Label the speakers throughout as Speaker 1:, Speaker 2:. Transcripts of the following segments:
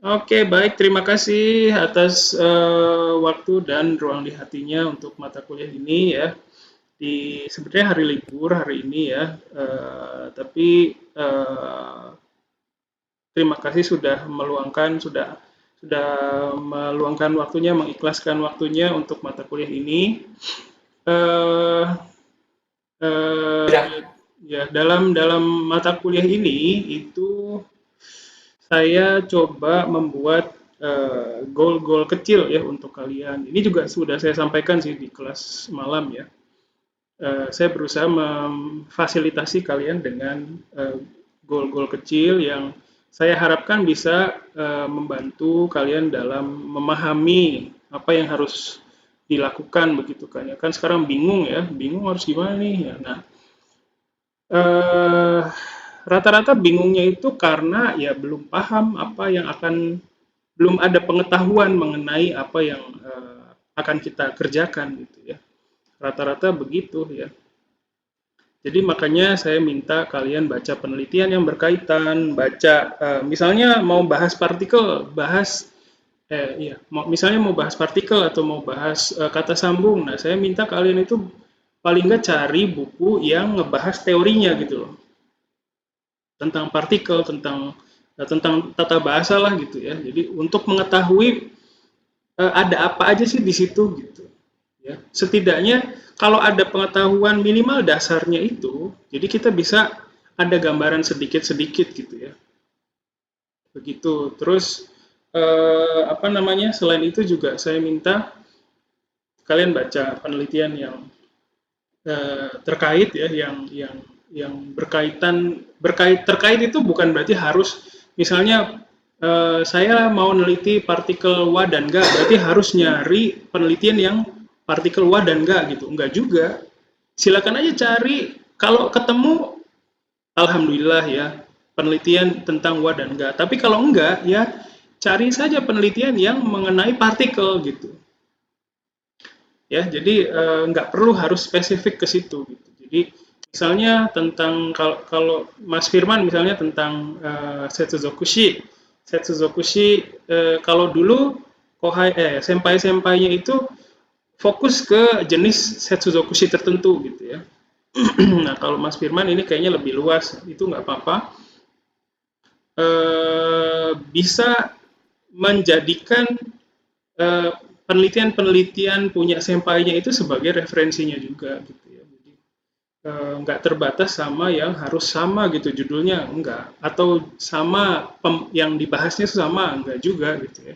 Speaker 1: Oke, baik. Terima kasih atas waktu dan ruang di hatinya untuk mata kuliah ini ya. Di sebenarnya hari libur hari ini ya, tapi eh, terima kasih sudah meluangkan waktunya, mengikhlaskan waktunya untuk mata kuliah ini. Eh,
Speaker 2: Ya,
Speaker 1: ya dalam dalam mata kuliah ini itu saya coba membuat goal-goal kecil ya untuk kalian. Ini juga sudah saya sampaikan sih di kelas malam ya. Saya berusaha memfasilitasi kalian dengan goal-goal kecil yang saya harapkan bisa membantu kalian dalam memahami apa yang harus dilakukan begitu kan ya. Kan sekarang bingung ya, bingung harus gimana nih ya. Nah, eh, rata-rata bingungnya itu karena ya belum paham apa yang akan belum ada pengetahuan mengenai apa yang akan kita kerjakan gitu ya. Rata-rata begitu ya. Jadi makanya saya minta kalian baca penelitian yang berkaitan, baca misalnya mau bahas partikel, bahas iya, misalnya mau bahas partikel atau mau bahas kata sambung. Nah, saya minta kalian itu paling nggak cari buku yang ngebahas teorinya gitu loh, tentang partikel, tentang tata bahasa lah gitu ya. Jadi untuk mengetahui ada apa aja sih di situ gitu. Ya, setidaknya kalau ada pengetahuan minimal dasarnya itu, jadi kita bisa ada gambaran sedikit-sedikit gitu ya. Begitu. Terus apa namanya? Selain itu juga saya minta kalian baca penelitian yang terkait ya, yang terkait itu bukan berarti harus misalnya saya mau neliti partikel Wa dan Ga, berarti harus nyari penelitian yang partikel Wa dan Ga gitu. Enggak juga. Silakan aja cari, kalau ketemu alhamdulillah ya, penelitian tentang Wa dan Ga. Tapi kalau enggak ya cari saja penelitian yang mengenai partikel gitu. Ya, jadi nggak perlu harus spesifik ke situ gitu. Jadi misalnya tentang kalau Mas Firman misalnya tentang Setsuzokushi. Setsuzokushi kalau dulu senpai-senpainya itu fokus ke jenis Setsuzokushi tertentu gitu ya. Nah, kalau Mas Firman ini kayaknya lebih luas, itu nggak apa-apa. Bisa menjadikan eh, penelitian-penelitian punya sempainya itu sebagai referensinya juga gitu ya. Jadi nggak terbatas sama yang harus sama gitu judulnya, enggak, atau sama yang dibahasnya sama, enggak juga gitu ya.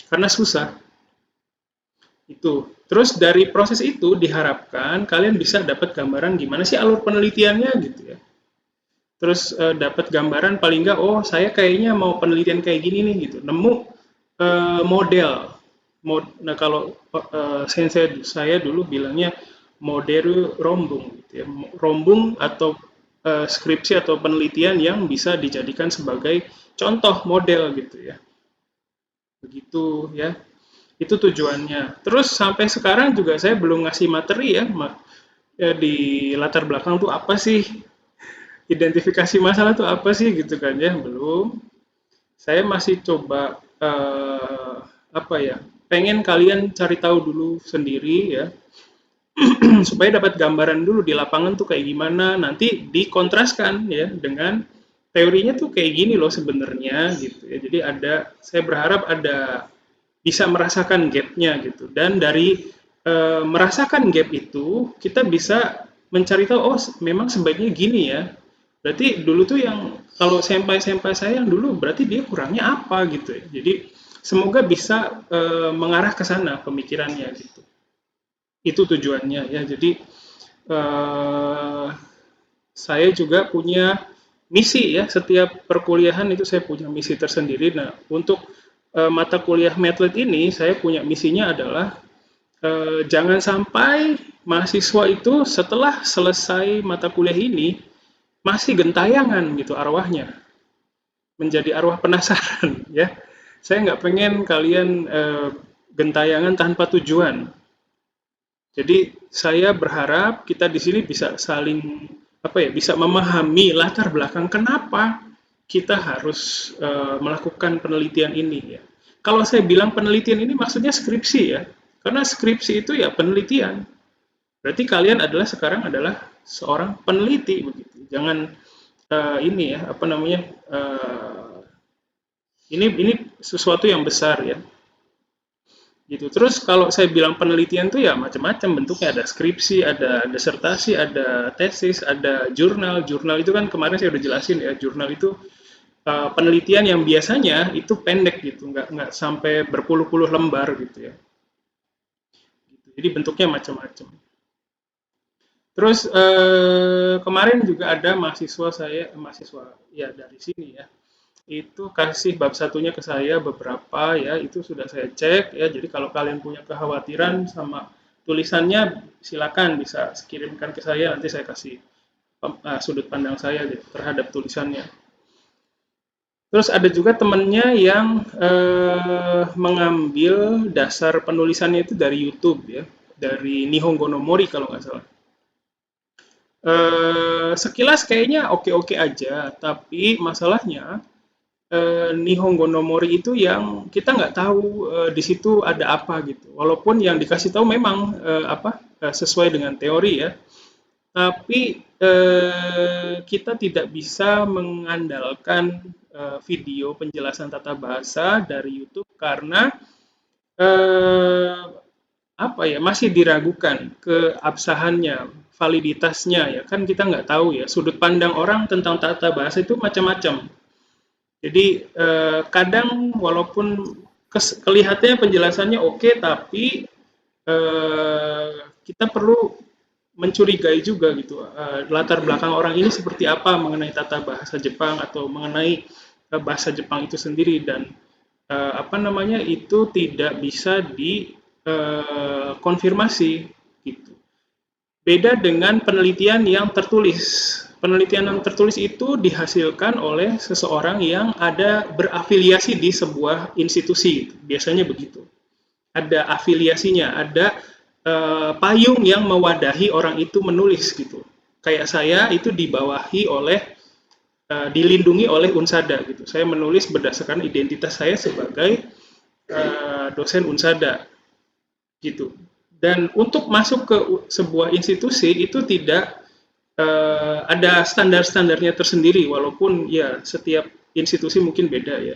Speaker 1: Karena susah itu. Terus dari proses itu diharapkan kalian bisa dapat gambaran gimana sih alur penelitiannya gitu ya. Terus dapat gambaran paling enggak, oh saya kayaknya mau penelitian kayak gini nih gitu. Nemu model. Nah kalau sensei saya dulu bilangnya model rombung, gitu ya. Rombung atau skripsi atau penelitian yang bisa dijadikan sebagai contoh model gitu ya. Begitu ya. Itu tujuannya. Terus sampai sekarang juga saya belum ngasih materi ya, ya di latar belakang tuh apa sih, identifikasi masalah tuh apa sih gitu kan ya, belum. Saya masih coba apa ya, pengen kalian cari tahu dulu sendiri ya, supaya dapat gambaran dulu di lapangan tuh kayak gimana, nanti dikontraskan ya dengan teorinya tuh kayak gini loh sebenarnya gitu ya. Jadi saya berharap ada bisa merasakan gapnya gitu, dan dari merasakan gap itu kita bisa mencari tahu, oh memang sebaiknya gini ya. Berarti dulu tuh yang kalau senpai-senpai saya yang dulu berarti dia kurangnya apa gitu ya. Jadi semoga bisa mengarah ke sana pemikirannya gitu. Itu tujuannya ya. Jadi eh, saya juga punya misi ya, setiap perkuliahan itu saya punya misi tersendiri. Nah, untuk mata kuliah Medlet ini saya punya misinya adalah jangan sampai mahasiswa itu setelah selesai mata kuliah ini masih gentayangan gitu arwahnya, menjadi arwah penasaran ya. Saya nggak pengen kalian gentayangan tanpa tujuan. Jadi saya berharap kita di sini bisa saling apa ya, bisa memahami latar belakang kenapa kita harus melakukan penelitian ini ya. Kalau saya bilang penelitian ini maksudnya skripsi ya, karena skripsi itu ya penelitian. Berarti kalian adalah sekarang adalah seorang peneliti begitu. Jangan ini ya apa namanya ini sesuatu yang besar ya gitu. Terus kalau saya bilang penelitian tuh ya macam-macam bentuknya, ada skripsi, ada disertasi, ada tesis, ada jurnal. Jurnal itu kan kemarin saya udah jelasin ya, jurnal itu penelitian yang biasanya itu pendek gitu, nggak sampai berpuluh-puluh lembar gitu ya. Gitu. Jadi bentuknya macam-macam. Terus kemarin juga ada mahasiswa ya dari sini ya, itu kasih bab satunya ke saya beberapa ya, itu sudah saya cek ya. Jadi kalau kalian punya kekhawatiran sama tulisannya, silakan bisa kirimkan ke saya, nanti saya kasih sudut pandang saya gitu, terhadap tulisannya. Terus ada juga temennya yang mengambil dasar penulisannya itu dari YouTube ya, dari Nihongo no Mori kalau nggak salah. Sekilas kayaknya oke-oke aja, tapi masalahnya Nihongo no Mori itu yang kita nggak tahu di situ ada apa gitu. Walaupun yang dikasih tahu memang sesuai dengan teori ya, tapi kita tidak bisa mengandalkan video penjelasan tata bahasa dari YouTube karena eh, apa ya masih diragukan keabsahannya, validitasnya ya kan kita nggak tahu ya sudut pandang orang tentang tata bahasa itu macam-macam. Jadi kadang walaupun kelihatannya penjelasannya oke, tapi kita perlu mencurigai juga gitu latar belakang orang ini seperti apa mengenai tata bahasa Jepang atau mengenai bahasa Jepang itu sendiri, dan apa namanya itu tidak bisa dikonfirmasi gitu. Beda dengan penelitian yang tertulis. Penelitian yang tertulis itu dihasilkan oleh seseorang yang ada berafiliasi di sebuah institusi, biasanya begitu. Ada afiliasinya, ada payung yang mewadahi orang itu menulis gitu. Kayak saya itu dibawahi oleh dilindungi oleh Unsada gitu. Saya menulis berdasarkan identitas saya sebagai dosen Unsada gitu. Dan untuk masuk ke sebuah institusi itu tidak ada standar-standarnya tersendiri, walaupun ya setiap institusi mungkin beda ya.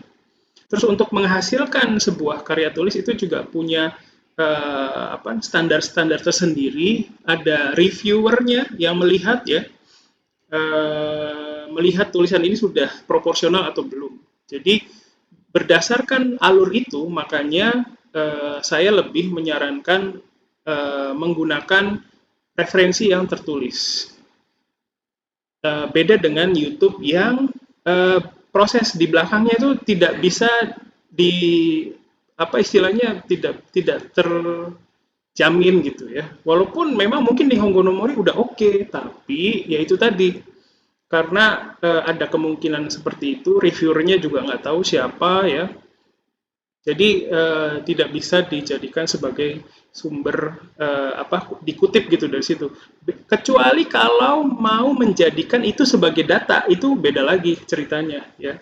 Speaker 1: Terus untuk menghasilkan sebuah karya tulis itu juga punya standar-standar tersendiri. Ada reviewernya yang melihat ya, melihat tulisan ini sudah proporsional atau belum. Jadi berdasarkan alur itu, makanya saya lebih menyarankan menggunakan referensi yang tertulis. Beda dengan YouTube yang proses di belakangnya itu tidak bisa di apa istilahnya tidak terjamin gitu ya. Walaupun memang mungkin di Nihongo no Mori udah oke, tapi ya itu tadi karena ada kemungkinan seperti itu, reviewernya juga nggak tahu siapa ya. Jadi tidak bisa dijadikan sebagai sumber dikutip gitu dari situ. Kecuali kalau mau menjadikan itu sebagai data, itu beda lagi ceritanya ya.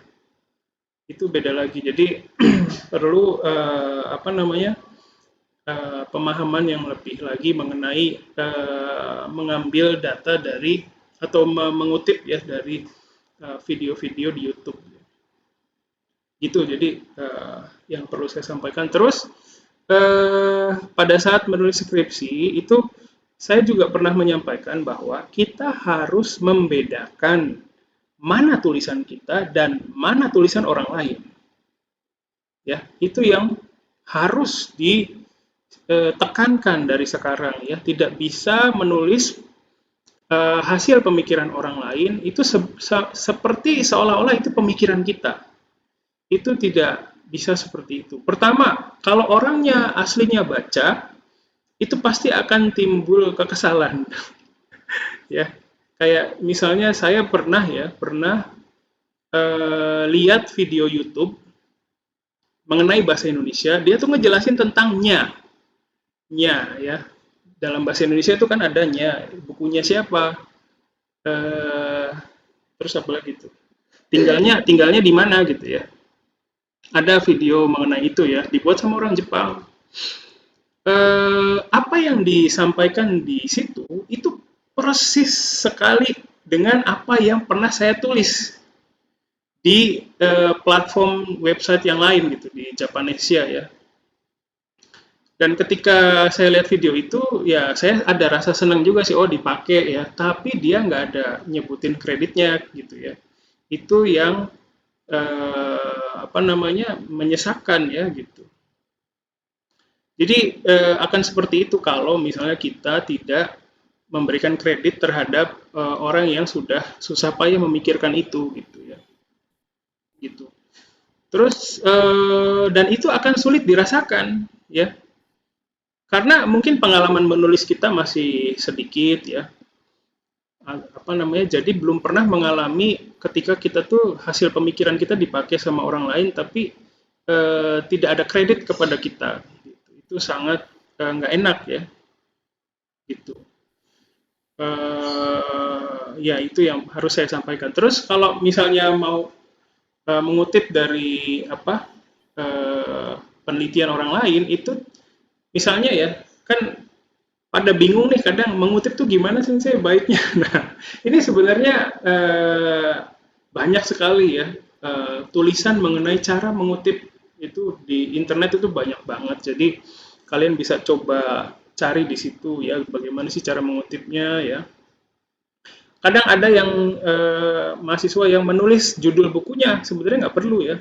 Speaker 1: Itu beda lagi. Jadi perlu pemahaman yang lebih lagi mengenai mengambil data dari atau mengutip ya dari video-video di YouTube. Gitu, jadi yang perlu saya sampaikan. Terus pada saat menulis skripsi itu saya juga pernah menyampaikan bahwa kita harus membedakan mana tulisan kita dan mana tulisan orang lain. Ya, itu yang harus ditekankan dari sekarang ya. Tidak bisa menulis hasil pemikiran orang lain itu seperti seolah-olah itu pemikiran kita. Itu tidak bisa seperti itu. Pertama, kalau orangnya aslinya baca, itu pasti akan timbul kekesalan. Ya, kayak misalnya saya pernah lihat video YouTube mengenai bahasa Indonesia, dia tuh ngejelasin tentang nya ya. Dalam bahasa Indonesia itu kan adanya bukunya siapa, terus apa lagi itu? tinggalnya di mana gitu ya. Ada video mengenai itu ya, dibuat sama orang Jepang. Apa yang disampaikan di situ itu persis sekali dengan apa yang pernah saya tulis di platform website yang lain gitu di Japanesia ya. Dan ketika saya lihat video itu, ya saya ada rasa senang juga sih, oh dipakai ya. Tapi dia nggak ada nyebutin kreditnya gitu ya. Itu yang apa namanya menyesakan ya gitu. Jadi akan seperti itu kalau misalnya kita tidak memberikan kredit terhadap orang yang sudah susah payah memikirkan itu gitu ya. Gitu. Terus dan itu akan sulit dirasakan ya. Karena mungkin pengalaman menulis kita masih sedikit ya. Apa namanya? Jadi belum pernah mengalami ketika kita tuh hasil pemikiran kita dipakai sama orang lain tapi tidak ada kredit kepada kita. Gitu. Itu sangat nggak enak ya. Gitu. Ya itu yang harus saya sampaikan. Terus kalau misalnya mau mengutip dari apa penelitian orang lain itu misalnya ya kan pada bingung nih kadang mengutip tuh gimana sih saya baiknya. Nah ini sebenarnya banyak sekali ya tulisan mengenai cara mengutip itu di internet itu banyak banget. Jadi kalian bisa coba cari di situ ya bagaimana sih cara mengutipnya ya. Kadang ada yang mahasiswa yang menulis judul bukunya sebenarnya nggak perlu ya.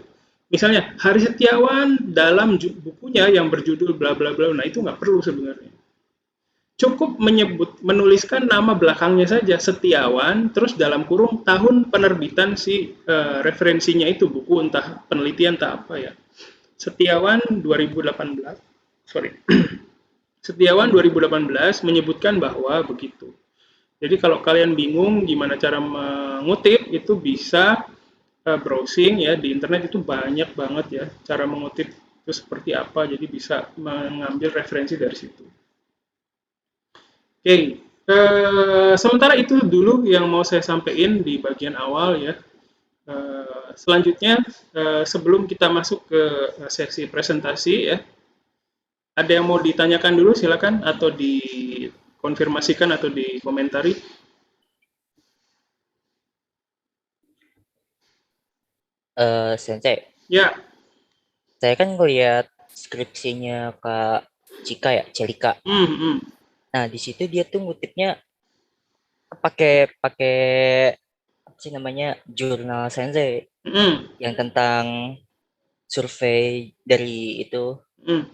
Speaker 1: Misalnya Hari Setiawan dalam bukunya yang berjudul bla bla bla. Nah itu nggak perlu sebenarnya. Cukup menuliskan nama belakangnya saja Setiawan, terus dalam kurung tahun penerbitan si referensinya itu buku entah penelitian entah apa ya. Setiawan 2018, sorry. Setiawan 2018 menyebutkan bahwa begitu. Jadi kalau kalian bingung gimana cara mengutip itu bisa browsing ya di internet itu banyak banget ya cara mengutip itu seperti apa. Jadi bisa mengambil referensi dari situ. Oke, sementara itu dulu yang mau saya sampaikan di bagian awal ya. Selanjutnya sebelum kita masuk ke sesi presentasi ya, ada yang mau ditanyakan dulu silakan atau dikonfirmasikan atau dikomentari.
Speaker 2: Sensei,
Speaker 1: Ya,
Speaker 2: saya kan ngeliat skripsinya Kak Cika ya, Celika.
Speaker 1: hmm.
Speaker 2: Nah, di situ dia tuh ngutipnya pakai pakai apa sih namanya jurnal Sensei
Speaker 1: Hmm.
Speaker 2: yang tentang survei dari itu.
Speaker 1: Hmm.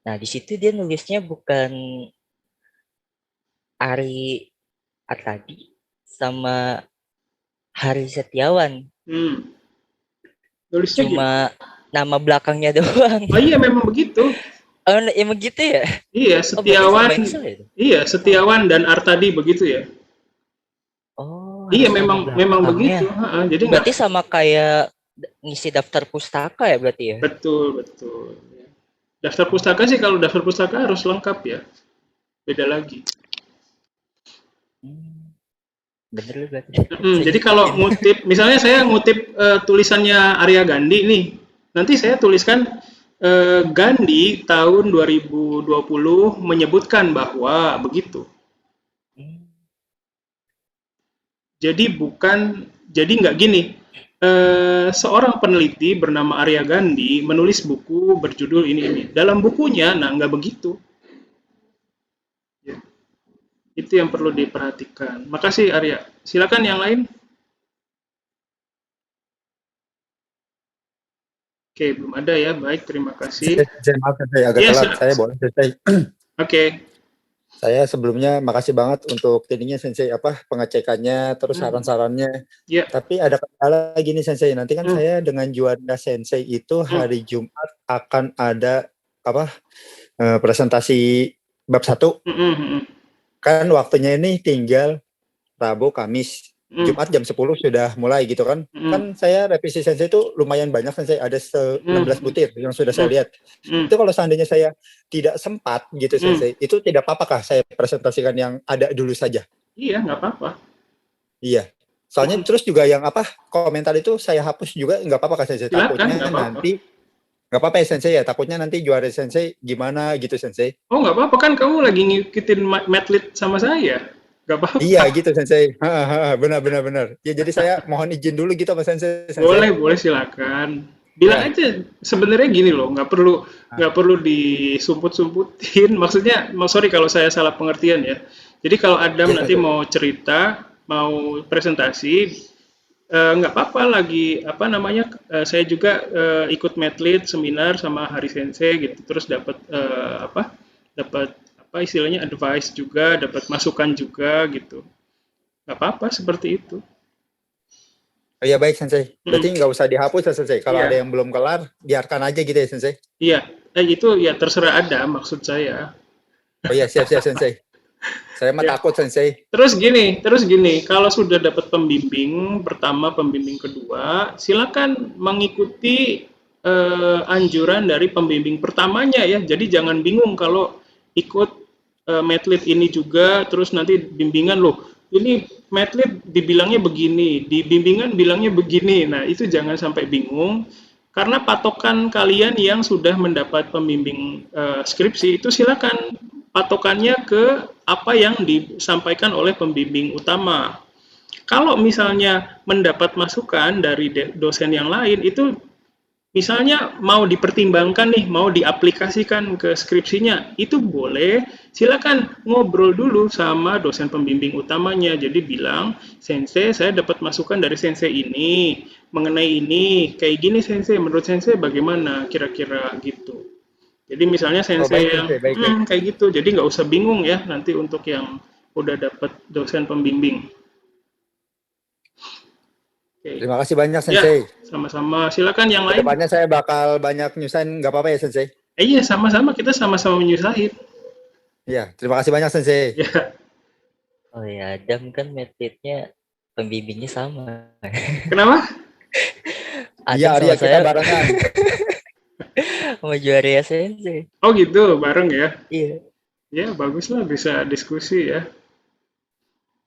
Speaker 2: Nah, di situ dia nulisnya bukan Ari Atadi sama Hari Setiawan,
Speaker 1: Hmm. Tulisnya
Speaker 2: cuma
Speaker 1: gimana?
Speaker 2: nama belakangnya doang.
Speaker 1: Oh iya memang begitu.
Speaker 2: Oh, emang gitu ya?
Speaker 1: Iya,
Speaker 2: Oh, berarti
Speaker 1: Setiawan.
Speaker 2: sama Excel ya itu?
Speaker 1: Iya, Setiawan dan Artadi begitu ya.
Speaker 2: Oh,
Speaker 1: Iya
Speaker 2: harus nama
Speaker 1: memang
Speaker 2: belakangnya.
Speaker 1: begitu. Jadi nggak
Speaker 2: Berarti sama kayak ngisi daftar pustaka ya berarti ya?
Speaker 1: betul betul. Ya. Daftar
Speaker 2: Oh,
Speaker 1: pustaka sih kalau daftar pustaka harus lengkap ya. Beda lagi.
Speaker 2: hmm, bener lu berarti. Saya
Speaker 1: Jadi kalau
Speaker 2: ngikutin.
Speaker 1: ngutip, misalnya saya ngutip tulisannya Arya Gandhi nih, nanti saya tuliskan Gandhi tahun 2020 menyebutkan bahwa begitu.
Speaker 2: Hmm,
Speaker 1: Jadi nggak gini. Seorang peneliti bernama Arya Gandhi menulis buku berjudul ini. Dalam bukunya, nah nggak begitu. Ya, itu yang perlu diperhatikan. Makasih Arya. Silakan yang lain. Oke, belum ada ya. Baik, terima kasih.
Speaker 3: Saya maaf saya agak
Speaker 1: Ya,
Speaker 3: telat. Saya boleh selesai.
Speaker 1: Oke.
Speaker 3: Saya sebelumnya makasih banget untuk ininya Sensei apa pengecekannya terus
Speaker 1: Hmm.
Speaker 3: saran-sarannya.
Speaker 1: Ya.
Speaker 3: Tapi ada kendala lagi nih Sensei. Nanti kan
Speaker 1: Hmm.
Speaker 3: saya dengan Juanda Sensei itu
Speaker 1: Hmm.
Speaker 3: hari Jumat akan ada apa presentasi bab 1.
Speaker 1: Hmm. Hmm. Hmm.
Speaker 3: Kan waktunya ini tinggal Rabu, Kamis.
Speaker 1: Hmm.
Speaker 3: Jumat jam 10 sudah mulai gitu kan.
Speaker 1: Hmm.
Speaker 3: Kan saya revisi Sensei itu lumayan banyak Sensei, ada 16
Speaker 1: Hmm.
Speaker 3: butir yang sudah saya
Speaker 1: Hmm.
Speaker 3: lihat.
Speaker 1: Hmm.
Speaker 3: Itu kalau seandainya saya tidak sempat gitu
Speaker 1: Hmm.
Speaker 3: Sensei, itu tidak apa-apakah saya presentasikan yang ada dulu saja?
Speaker 1: Iya, nggak apa-apa.
Speaker 3: Iya. Soalnya terus juga yang apa komentar itu saya hapus juga nggak apa-apa kan Sensei?
Speaker 1: Silakan,
Speaker 3: Takutnya
Speaker 1: nggak apa-apa.
Speaker 3: nanti nggak apa-apa ya Sensei ya. Takutnya nanti juara Sensei gimana gitu Sensei.
Speaker 1: Oh, nggak apa-apa kan kamu lagi ngikutin Madlit sama saya. Nggak apa-apa.
Speaker 3: Iya gitu Sensei. Benar. Ya jadi saya mohon izin dulu gitu sama Sensei.
Speaker 1: Boleh,
Speaker 3: Sensei.
Speaker 1: boleh silakan. Bilang
Speaker 3: Ya.
Speaker 1: aja sebenarnya gini loh, nggak perlu disumput-sumputin. Maksudnya, sorry kalau saya salah pengertian ya. Jadi kalau Adam
Speaker 3: Ya
Speaker 1: nanti
Speaker 3: Sensei.
Speaker 1: mau cerita, mau presentasi, nggak apa-apa lagi apa namanya saya juga ikut medlit seminar sama Hari Sensei gitu terus dapat apa istilahnya advice juga dapat masukan juga gitu nggak apa-apa seperti itu.
Speaker 3: Oh, iya baik Sensei. Berarti
Speaker 1: Hmm,
Speaker 3: nggak usah dihapus ya Sensei. Kalau ada
Speaker 1: iya
Speaker 3: yang belum kelar, biarkan aja gitu ya Sensei.
Speaker 1: iya itu ya terserah Ada maksud saya.
Speaker 3: Oh iya siap Sensei. Saya mah
Speaker 1: Ya.
Speaker 3: takut Sensei.
Speaker 1: Terus gini, kalau sudah dapat pembimbing pertama, pembimbing kedua, silakan mengikuti anjuran dari pembimbing pertamanya ya. Jadi jangan bingung kalau ikut medlit ini juga, terus nanti bimbingan loh. Ini medlit dibilangnya begini, di bimbingan bilangnya begini. Nah itu jangan sampai bingung. Karena patokan kalian yang sudah mendapat pembimbing skripsi itu silakan patokannya ke apa yang disampaikan oleh pembimbing utama. Kalau misalnya mendapat masukan dari dosen yang lain itu misalnya mau dipertimbangkan nih, mau diaplikasikan ke skripsinya, itu boleh. Silakan ngobrol dulu sama dosen pembimbing utamanya. Jadi bilang, "Sensei, saya dapat masukan dari sensei ini mengenai ini. Kayak gini sensei, menurut sensei bagaimana kira-kira gitu." Jadi misalnya
Speaker 3: Oh
Speaker 1: sensei
Speaker 3: baik
Speaker 1: yang
Speaker 3: Sensei, baik.
Speaker 1: kayak gitu. Jadi nggak usah bingung ya nanti untuk yang udah dapat dosen pembimbing. Oke.
Speaker 3: Terima kasih banyak
Speaker 1: Ya,
Speaker 3: Sensei.
Speaker 1: sama-sama. Silakan yang lain.
Speaker 3: Kedepannya saya bakal banyak nyusahin, nggak apa-apa ya Sensei?
Speaker 1: Iya, sama-sama. Kita sama-sama menyusahin.
Speaker 3: Iya, terima kasih banyak Sensei.
Speaker 1: Ya,
Speaker 2: Oh ya, Adam kan medlitnya pembimbingnya sama.
Speaker 1: kenapa?
Speaker 3: Iya
Speaker 2: Adam
Speaker 3: Arya
Speaker 2: sama
Speaker 3: kita
Speaker 2: saya
Speaker 3: barengan.
Speaker 2: sama juara sensei.
Speaker 1: Oh gitu, bareng ya.
Speaker 2: Iya.
Speaker 1: Ya, bagus lah bisa diskusi ya.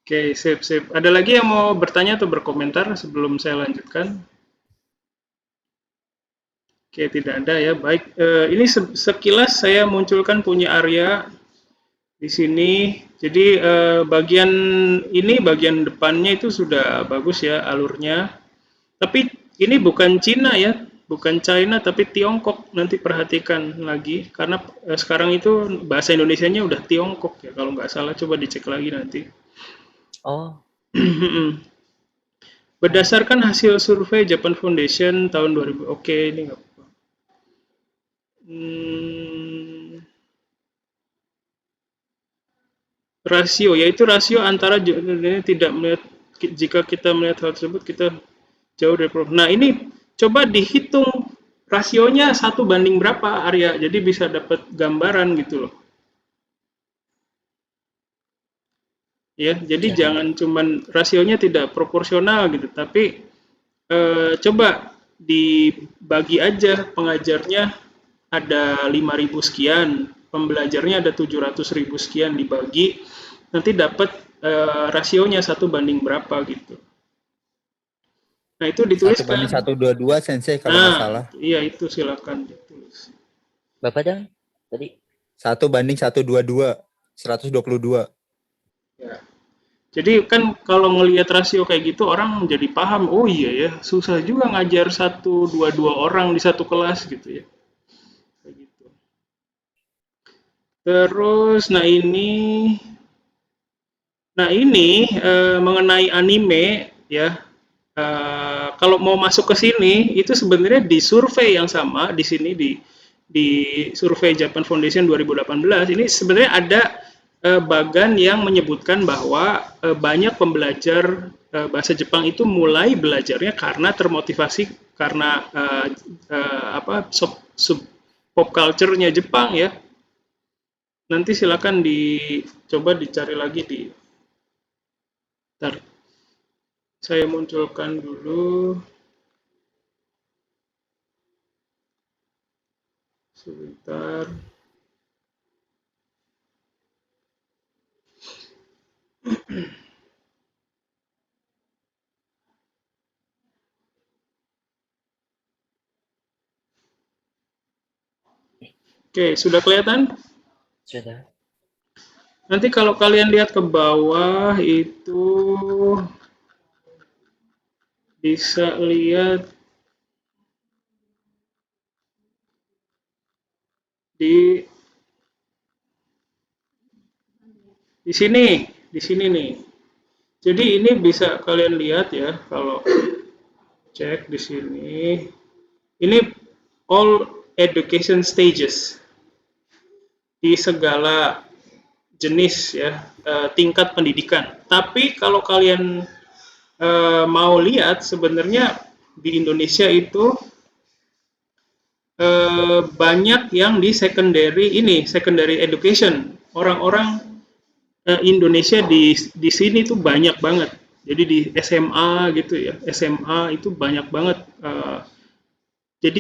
Speaker 1: Oke, sip, sip. Ada lagi yang mau bertanya atau berkomentar sebelum saya lanjutkan? Oke, tidak ada ya. Baik, ini sekilas saya munculkan punya Arya di sini. Jadi bagian ini bagian depannya itu sudah bagus ya alurnya. Tapi ini bukan Cina ya, bukan China tapi Tiongkok. Nanti perhatikan lagi karena sekarang itu bahasa Indonesianya udah Tiongkok ya kalau nggak salah. Coba dicek lagi nanti.
Speaker 2: Oh, oh.
Speaker 1: Berdasarkan hasil survei Japan Foundation tahun 2000. Oke, ini nggak apa-apa. Hmm, rasio yaitu rasio antara ini tidak melihat jika kita melihat hal tersebut kita jauh dari problem. Nah ini coba dihitung rasionya satu banding berapa Arya jadi bisa dapat gambaran gitu loh ya jadi
Speaker 2: Jadi
Speaker 1: jangan cuman rasionya tidak proporsional gitu tapi coba dibagi aja pengajarnya ada 5.000 sekian pembelajarnya ada 700.000 sekian dibagi nanti dapat rasionya satu banding berapa gitu. Nah, itu
Speaker 3: 1:122
Speaker 1: dituliskan.
Speaker 3: Sensei kalau nggak
Speaker 1: Nah,
Speaker 3: salah.
Speaker 1: iya itu silakan ditulis.
Speaker 2: Bapak Dan tadi
Speaker 3: 1:122, 122.
Speaker 1: Ya. Jadi kan kalau ngelihat rasio kayak gitu orang jadi paham, oh iya ya, susah juga ngajar satu dua dua orang di satu kelas gitu ya. Kayak gitu. Terus, nah ini mengenai anime ya. Kalau mau masuk ke sini itu sebenarnya di survei yang sama di sini di survei Japan Foundation 2018 ini sebenarnya ada bagan yang menyebutkan bahwa banyak pembelajar bahasa Jepang itu mulai belajarnya karena termotivasi karena apa sub pop culture-nya Jepang ya. Nanti silakan dicoba dicari lagi di Bentar, saya munculkan dulu sebentar. Oke, sudah kelihatan?
Speaker 2: Sudah.
Speaker 1: Nanti kalau kalian lihat ke bawah itu bisa lihat di di sini nih. Jadi ini bisa kalian lihat ya kalau cek di sini. Ini all education stages di segala jenis ya tingkat pendidikan. Tapi kalau kalian mau lihat sebenarnya di Indonesia itu banyak yang di secondary education. Orang-orang Indonesia di sini tuh banyak banget. Jadi di SMA gitu ya, SMA itu banyak banget. Jadi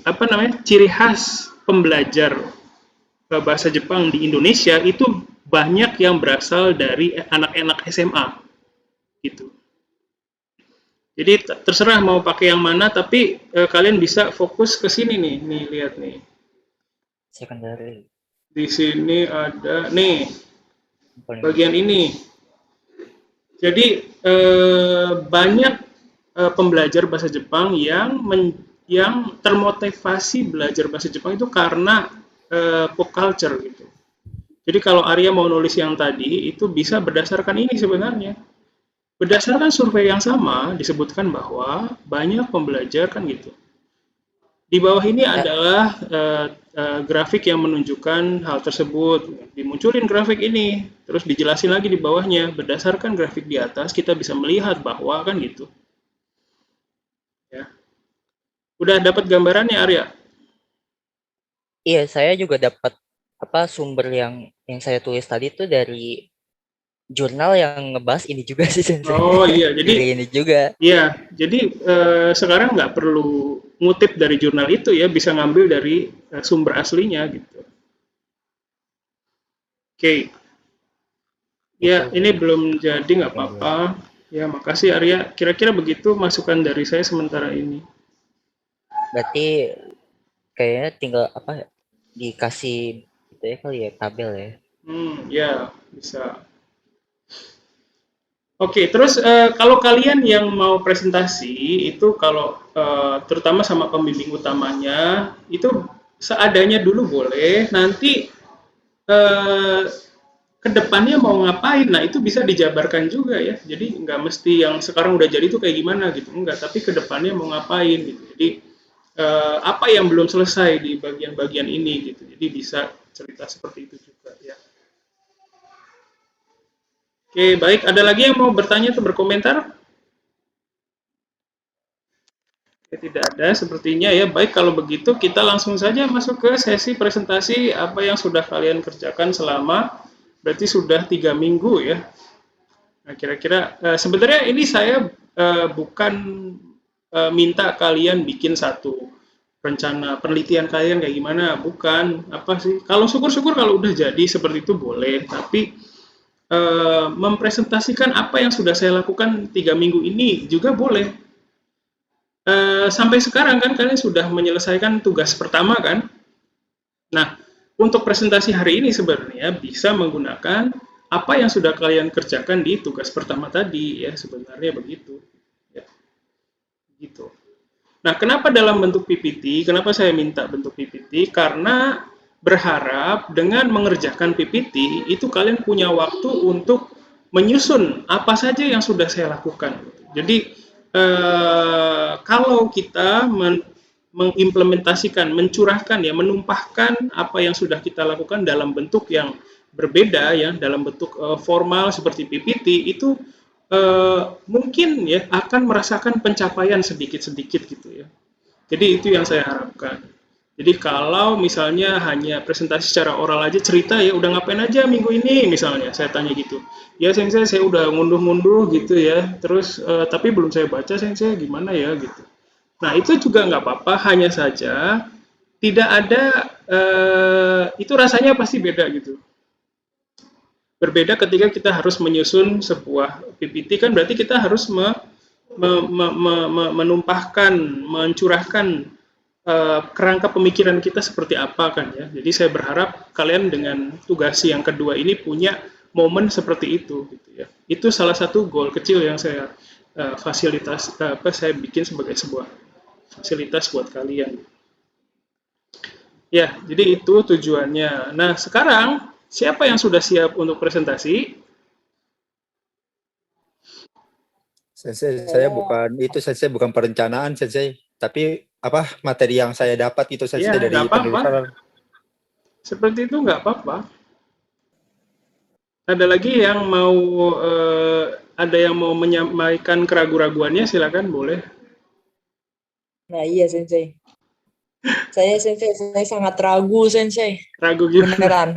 Speaker 1: apa namanya, ciri khas pembelajar bahasa Jepang di Indonesia itu banyak yang berasal dari anak-anak SMA gitu. Jadi terserah mau pakai yang mana, tapi kalian bisa fokus ke sini nih lihat nih.
Speaker 2: Secondary.
Speaker 1: Di sini ada nih bagian ini. Jadi banyak pembelajar bahasa Jepang yang termotivasi belajar bahasa Jepang itu karena pop culture gitu. Jadi kalau Arya mau nulis yang tadi itu bisa berdasarkan ini sebenarnya. Berdasarkan survei yang sama disebutkan bahwa banyak pembelajar kan gitu. Di bawah ini adalah grafik yang menunjukkan hal tersebut. Dimunculin grafik ini, terus dijelasin lagi di bawahnya. Berdasarkan grafik di atas, kita bisa melihat bahwa kan gitu. Ya. Udah dapat gambarannya, Arya?
Speaker 2: Iya, saya juga dapat sumber yang saya tulis tadi tuh dari jurnal yang ngebahas ini juga sih, Sensei.
Speaker 1: Oh iya, jadi
Speaker 2: Dari ini juga.
Speaker 1: iya, jadi sekarang nggak perlu ngutip dari jurnal itu ya, bisa ngambil dari sumber aslinya gitu. Oke. Ya, ini belum jadi nggak apa-apa. Ya, makasih Arya. Kira-kira begitu masukan dari saya sementara ini.
Speaker 2: Berarti kayaknya tinggal dikasih gitu ya kali ya, tabel ya.
Speaker 1: Ya, bisa. Oke, terus kalau kalian yang mau presentasi itu kalau terutama sama pembimbing utamanya itu seadanya dulu boleh. Nanti ke depannya mau ngapain, nah itu bisa dijabarkan juga ya. Jadi nggak mesti yang sekarang udah jadi itu kayak gimana gitu, enggak. Tapi ke depannya mau ngapain gitu. Jadi apa yang belum selesai di bagian-bagian ini gitu. Jadi bisa cerita seperti itu juga ya. Oke, baik. Ada lagi yang mau bertanya atau berkomentar? Oke, tidak ada sepertinya ya. Baik, kalau begitu kita langsung saja masuk ke sesi presentasi apa yang sudah kalian kerjakan selama berarti sudah 3 minggu ya. Nah, kira-kira sebenarnya ini saya bukan minta kalian bikin satu rencana penelitian kalian kayak gimana, bukan. Apa sih? Kalau syukur-syukur kalau udah jadi seperti itu boleh, tapi mempresentasikan apa yang sudah saya lakukan 3 minggu ini juga boleh. Sampai sekarang kan kalian sudah menyelesaikan tugas pertama kan? Nah, untuk presentasi hari ini sebenarnya bisa menggunakan apa yang sudah kalian kerjakan di tugas pertama tadi ya, sebenarnya begitu. Ya, gitu. Nah, kenapa dalam bentuk PPT? Kenapa saya minta bentuk PPT? Karena berharap dengan mengerjakan PPT itu kalian punya waktu untuk menyusun apa saja yang sudah saya lakukan. Jadi kalau kita mengimplementasikan, mencurahkan ya, menumpahkan apa yang sudah kita lakukan dalam bentuk yang berbeda ya, dalam bentuk formal seperti PPT itu mungkin ya akan merasakan pencapaian sedikit-sedikit gitu ya. Jadi itu yang saya harapkan. Jadi kalau misalnya hanya presentasi secara oral aja cerita ya udah ngapain aja minggu ini misalnya saya tanya gitu. Ya sensei saya udah ngunduh-ngunduh gitu ya. Terus tapi belum saya baca sensei gimana ya gitu. Nah itu juga nggak apa-apa, hanya saja tidak ada itu rasanya pasti beda gitu. Berbeda ketika kita harus menyusun sebuah PPT kan berarti kita harus menumpahkan, mencurahkan kerangka pemikiran kita seperti apa kan ya. Jadi saya berharap kalian dengan tugas yang kedua ini punya momen seperti itu gitu ya. Itu salah satu goal kecil yang saya saya bikin sebagai sebuah fasilitas buat kalian. Ya, jadi itu tujuannya. Nah, sekarang siapa yang sudah siap untuk presentasi?
Speaker 3: Saya bukan itu, saya bukan perencanaan, Sensei. Tapi apa materi yang saya dapat itu
Speaker 1: Ya,
Speaker 3: Sensei
Speaker 1: nggak
Speaker 3: dari
Speaker 1: apa-apa.
Speaker 3: penulisan.
Speaker 1: Seperti itu nggak apa-apa. Ada lagi yang mau ada yang mau menyampaikan keraguan-raguannya, silakan boleh.
Speaker 4: Nah iya Sensei. Saya sangat ragu Sensei.
Speaker 1: Ragu gimana?
Speaker 4: Beneran.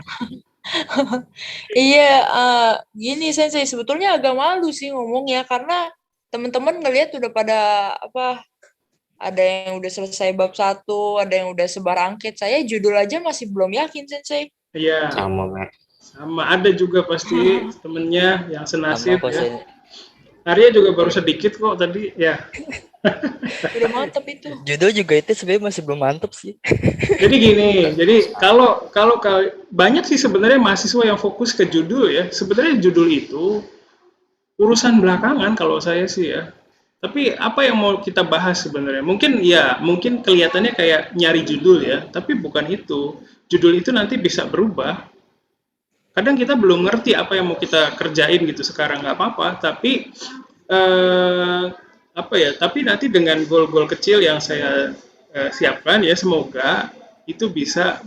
Speaker 4: Iya, gini Sensei, sebetulnya agak malu sih ngomongnya karena teman-teman ngelihat udah pada ada yang udah selesai bab 1, ada yang udah sebar angket. Saya judul aja masih belum yakin Sensei.
Speaker 1: Iya. Sama ada juga pasti temennya yang senasib ya. Arya juga baru sedikit kok tadi ya.
Speaker 4: Udah mantep itu.
Speaker 2: Judul juga itu sebenarnya masih belum mantep sih.
Speaker 1: Jadi gini, jadi kalau banyak sih sebenarnya mahasiswa yang fokus ke judul ya. Sebenarnya judul itu urusan belakangan kalau saya sih ya. Tapi apa yang mau kita bahas sebenarnya? Mungkin kelihatannya kayak nyari judul ya, tapi bukan itu. Judul itu nanti bisa berubah. Kadang kita belum ngerti apa yang mau kita kerjain gitu sekarang, nggak apa-apa. Tapi tapi nanti dengan goal-goal kecil yang saya siapkan ya, semoga itu bisa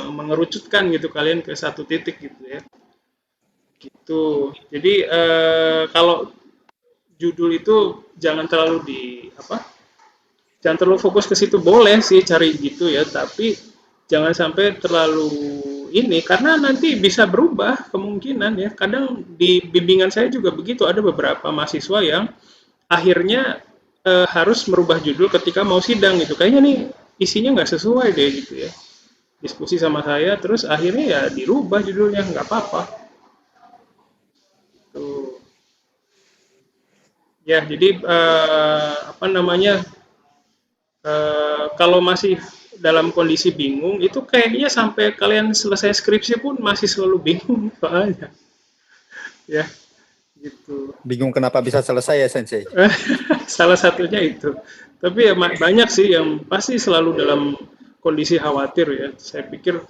Speaker 1: mengerucutkan gitu kalian ke satu titik gitu ya. Gitu. Jadi kalau judul itu jangan terlalu jangan terlalu fokus ke situ, boleh sih cari gitu ya, tapi jangan sampai terlalu ini karena nanti bisa berubah kemungkinan ya. Kadang di bimbingan saya juga begitu, ada beberapa mahasiswa yang akhirnya harus merubah judul ketika mau sidang gitu. Kayaknya nih isinya nggak sesuai deh gitu ya. Diskusi sama saya, terus akhirnya ya dirubah judulnya, nggak apa-apa. Tuh. Ya, jadi kalau masih dalam kondisi bingung, itu kayaknya sampai kalian selesai skripsi pun masih selalu bingung soalnya. Ya, gitu.
Speaker 3: Bingung kenapa bisa selesai ya Sensei?
Speaker 1: Salah satunya itu. Tapi ya banyak sih yang pasti selalu dalam kondisi khawatir ya. Saya pikir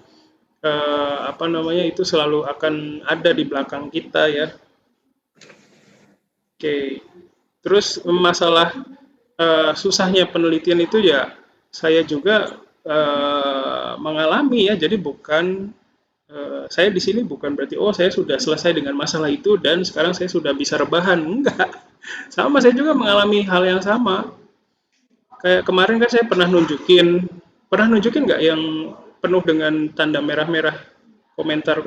Speaker 1: itu selalu akan ada di belakang kita ya. Oke. Terus masalah susahnya penelitian itu ya saya juga mengalami ya. Jadi saya di sini bukan berarti saya sudah selesai dengan masalah itu dan sekarang saya sudah bisa rebahan. Enggak. Sama, saya juga mengalami hal yang sama. Kayak kemarin kan saya pernah nunjukin nggak yang penuh dengan tanda merah-merah komentar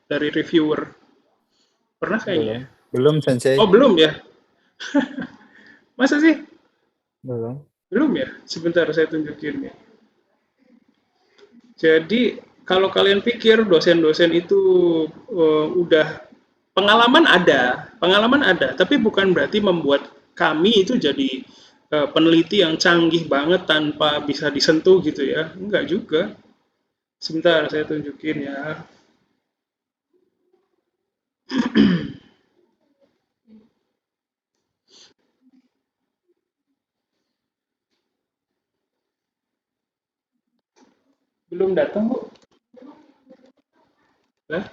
Speaker 1: dari reviewer? Pernah kayaknya?
Speaker 3: Belum Sensei.
Speaker 1: Oh, belum ya? Masa sih?
Speaker 3: Belum.
Speaker 1: Belum ya? Sebentar saya tunjukin ya. Jadi kalau kalian pikir dosen-dosen itu udah pengalaman ada, tapi bukan berarti membuat kami itu jadi peneliti yang canggih banget tanpa bisa disentuh gitu ya. Enggak juga. Sebentar saya tunjukin ya. Belum datang, Bu? Lah?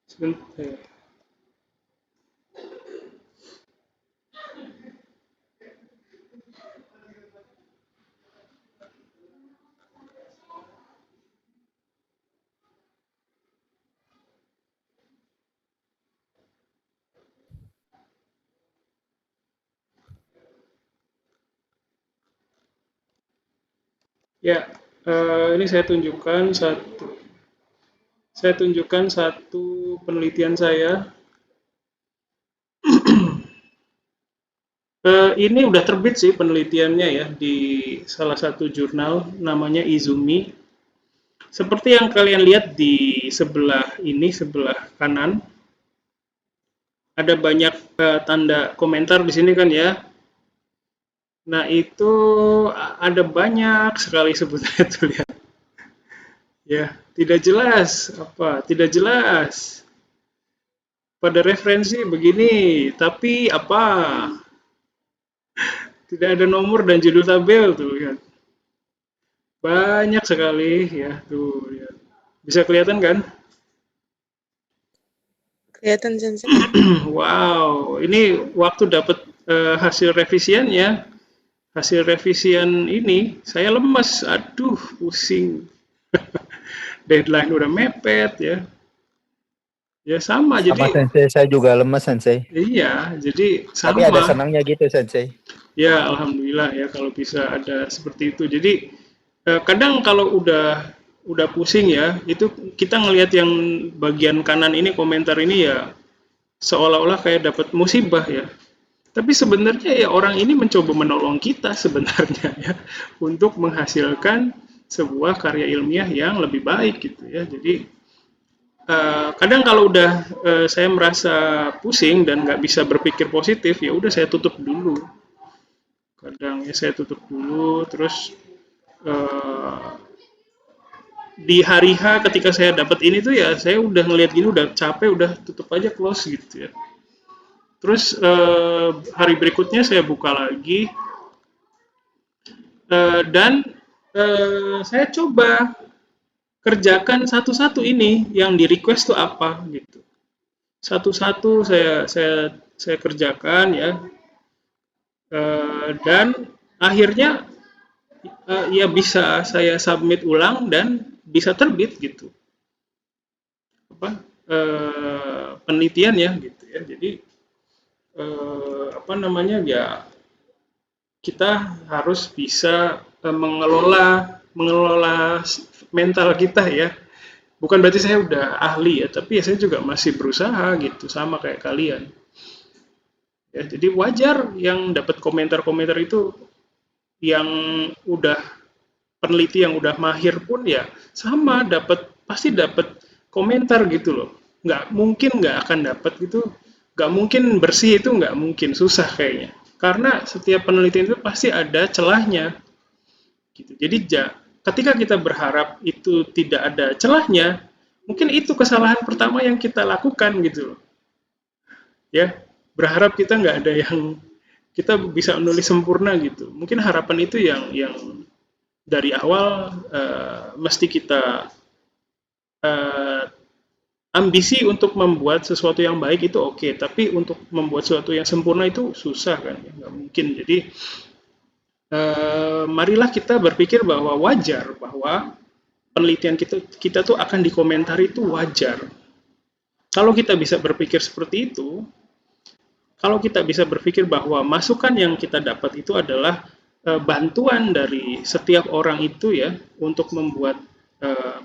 Speaker 1: Sebentar. Ya, ini saya tunjukkan satu penelitian saya. Ini udah terbit sih penelitiannya ya di salah satu jurnal namanya Izumi. Seperti yang kalian lihat di sebelah kanan. ada banyak tanda komentar di sini kan ya. Nah itu ada banyak sekali sebetulnya tuh lihat. Ya, tidak jelas apa, tidak jelas. Pada referensi begini, tapi apa? Tidak ada nomor dan judul tabel tuh lihat. Banyak sekali ya tuh lihat. Bisa kelihatan kan?
Speaker 4: Kelihatan Sensei.
Speaker 1: Wow, ini waktu dapat hasil revisiannya, hasil revisian ini saya lemes, aduh pusing. Deadline udah mepet ya. Ya sama,
Speaker 3: Sama
Speaker 1: jadi
Speaker 3: Sensei, saya juga lemes Sensei.
Speaker 1: iya, jadi
Speaker 3: Tapi ada
Speaker 1: sama.
Speaker 3: senangnya gitu Sensei.
Speaker 1: Ya, alhamdulillah ya kalau bisa ada seperti itu. Jadi kadang kalau udah pusing ya, itu kita ngelihat yang bagian kanan ini komentar ini ya seolah-olah kayak dapat musibah ya. Tapi sebenarnya ya orang ini mencoba menolong kita sebenarnya ya untuk menghasilkan sebuah karya ilmiah yang lebih baik gitu ya. Jadi kadang kalau udah saya merasa pusing dan nggak bisa berpikir positif ya udah saya tutup dulu. Kadang ya saya tutup dulu terus eh, di hari H ketika saya dapat ini tuh ya saya udah ngelihat gini udah capek udah tutup aja close gitu ya. Terus hari berikutnya saya buka lagi dan saya coba kerjakan satu-satu ini yang di request tuh apa gitu. Satu-satu saya kerjakan ya dan akhirnya ya bisa saya submit ulang dan bisa terbit gitu apa penelitian ya gitu ya. Jadi apa namanya ya kita harus bisa mengelola mental kita ya. Bukan berarti saya udah ahli ya, tapi ya saya juga masih berusaha gitu sama kayak kalian. Ya, jadi wajar yang dapat komentar-komentar itu yang udah peneliti yang udah mahir pun ya sama dapat pasti dapat komentar gitu loh. Nggak mungkin nggak akan dapat gitu, nggak mungkin bersih itu nggak mungkin susah kayaknya. Karena setiap penelitian itu pasti ada celahnya gitu. Jadi ketika kita berharap itu tidak ada celahnya, mungkin itu kesalahan pertama yang kita lakukan gitu loh. Ya, berharap kita nggak ada yang kita bisa menulis sempurna gitu. Mungkin harapan itu yang dari awal mesti kita uh, ambisi untuk membuat sesuatu yang baik itu oke, tapi untuk membuat sesuatu yang sempurna itu susah kan, ya, nggak mungkin. Jadi marilah kita berpikir bahwa wajar bahwa penelitian kita tuh akan dikomentari itu wajar. Kalau kita bisa berpikir seperti itu, kalau kita bisa berpikir bahwa masukan yang kita dapat itu adalah bantuan dari setiap orang itu ya untuk membuat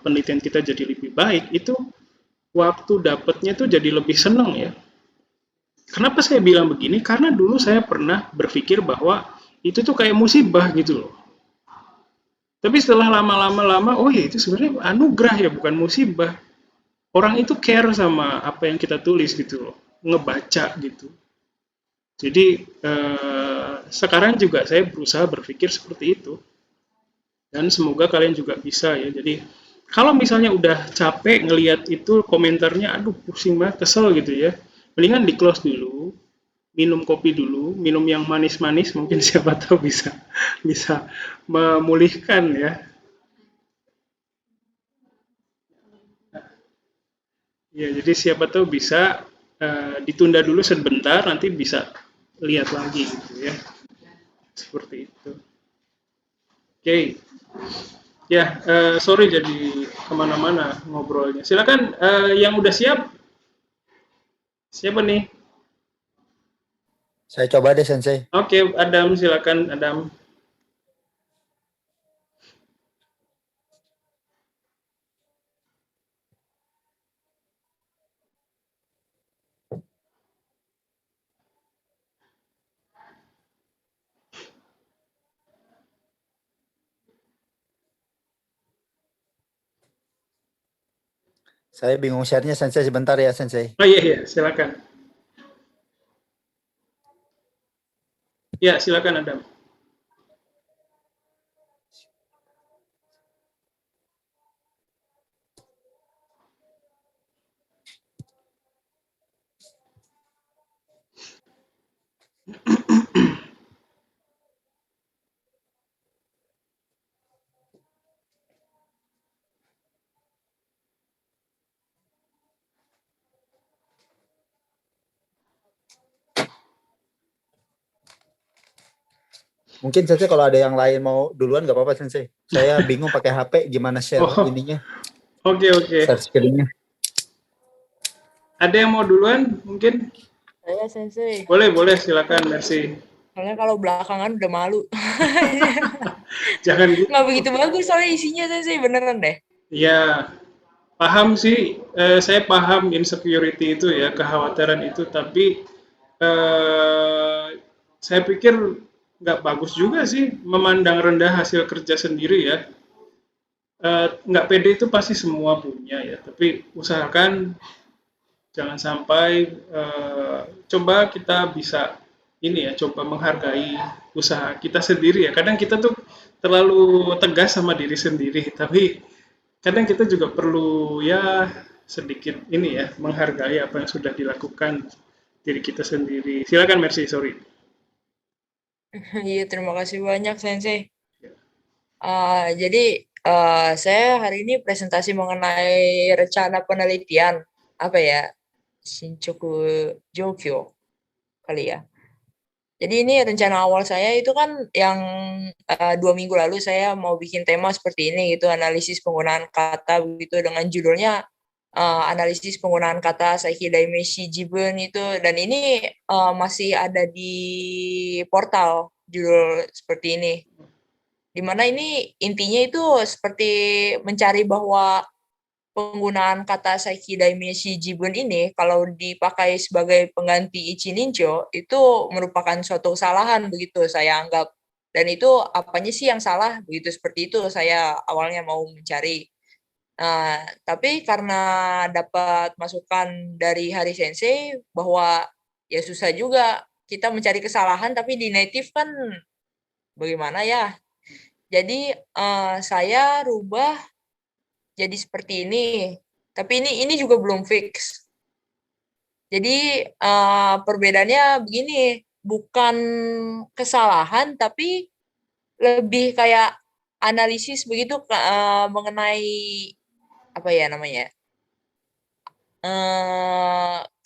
Speaker 1: penelitian kita jadi lebih baik, itu waktu dapatnya tuh jadi lebih senang ya. Kenapa saya bilang begini? Karena dulu saya pernah berpikir bahwa itu tuh kayak musibah gitu loh. Tapi setelah lama-lama, oh ya itu sebenarnya anugerah ya, bukan musibah. Orang itu care sama apa yang kita tulis gitu loh, ngebaca gitu. Jadi sekarang juga saya berusaha berpikir seperti itu. Dan semoga kalian juga bisa ya. Jadi kalau misalnya udah capek ngelihat itu komentarnya, aduh pusing banget, kesel gitu ya. Mendingan di close dulu, minum kopi dulu, minum yang manis-manis, mungkin siapa tahu bisa bisa memulihkan ya. Ya, jadi siapa tahu bisa ditunda dulu sebentar, nanti bisa lihat lagi gitu ya. Seperti itu. Oke. Ya, sorry jadi kemana-mana ngobrolnya. Silakan yang udah siap. Siapa nih?
Speaker 3: Saya coba deh Sensei.
Speaker 1: Oke, Adam, silakan Adam.
Speaker 3: Saya bingung share-nya Sensei sebentar ya Sensei.
Speaker 1: Oh iya, iya, silakan. Ya, silakan Adam.
Speaker 3: Mungkin Sensei kalau ada yang lain mau duluan nggak apa-apa Sensei. Saya bingung pakai HP gimana share
Speaker 1: Oh,
Speaker 3: ininya,
Speaker 1: oke.
Speaker 3: share screen-nya.
Speaker 1: Ada yang mau duluan? Mungkin
Speaker 4: Saya Sensei.
Speaker 1: boleh silakan, Mercy.
Speaker 4: Soalnya kalau belakangan udah malu.
Speaker 1: Jangan gitu.
Speaker 4: Nggak begitu bagus soalnya isinya Sensei, beneran deh.
Speaker 1: Ya, paham sih. Saya paham insecurity itu ya, kekhawatiran itu. Tapi saya pikir nggak bagus juga sih memandang rendah hasil kerja sendiri ya. Nggak pede itu pasti semua punya ya. Tapi usahakan jangan sampai coba kita bisa ini ya, coba menghargai usaha kita sendiri ya. Kadang kita tuh terlalu tegas sama diri sendiri, tapi kadang kita juga perlu ya sedikit ini ya, menghargai apa yang sudah dilakukan diri kita sendiri. Silakan Mercy, sorry.
Speaker 4: Iya, terima kasih banyak Sensei. Jadi saya hari ini presentasi mengenai rencana penelitian apa ya, Shinchoku Jokyo kali ya. Jadi ini rencana awal saya itu kan yang 2 minggu lalu saya mau bikin tema seperti ini gitu, analisis penggunaan kata begitu dengan judulnya analisis penggunaan kata Saiki Daimeshi Jibun itu, dan ini masih ada di portal judul seperti ini. Dimana ini intinya itu seperti mencari bahwa penggunaan kata Saiki Daimeshi Jibun ini kalau dipakai sebagai pengganti Ichi Nincho itu merupakan suatu kesalahan begitu saya anggap. Dan itu apanya sih yang salah begitu, seperti itu saya awalnya mau mencari. Tapi karena dapat masukan dari Hari Sensei bahwa ya susah juga kita mencari kesalahan tapi di native kan bagaimana ya. Jadi saya rubah jadi seperti ini. Tapi ini juga belum fix. Jadi perbedaannya begini, bukan kesalahan tapi lebih kayak analisis begitu mengenai apa ya namanya?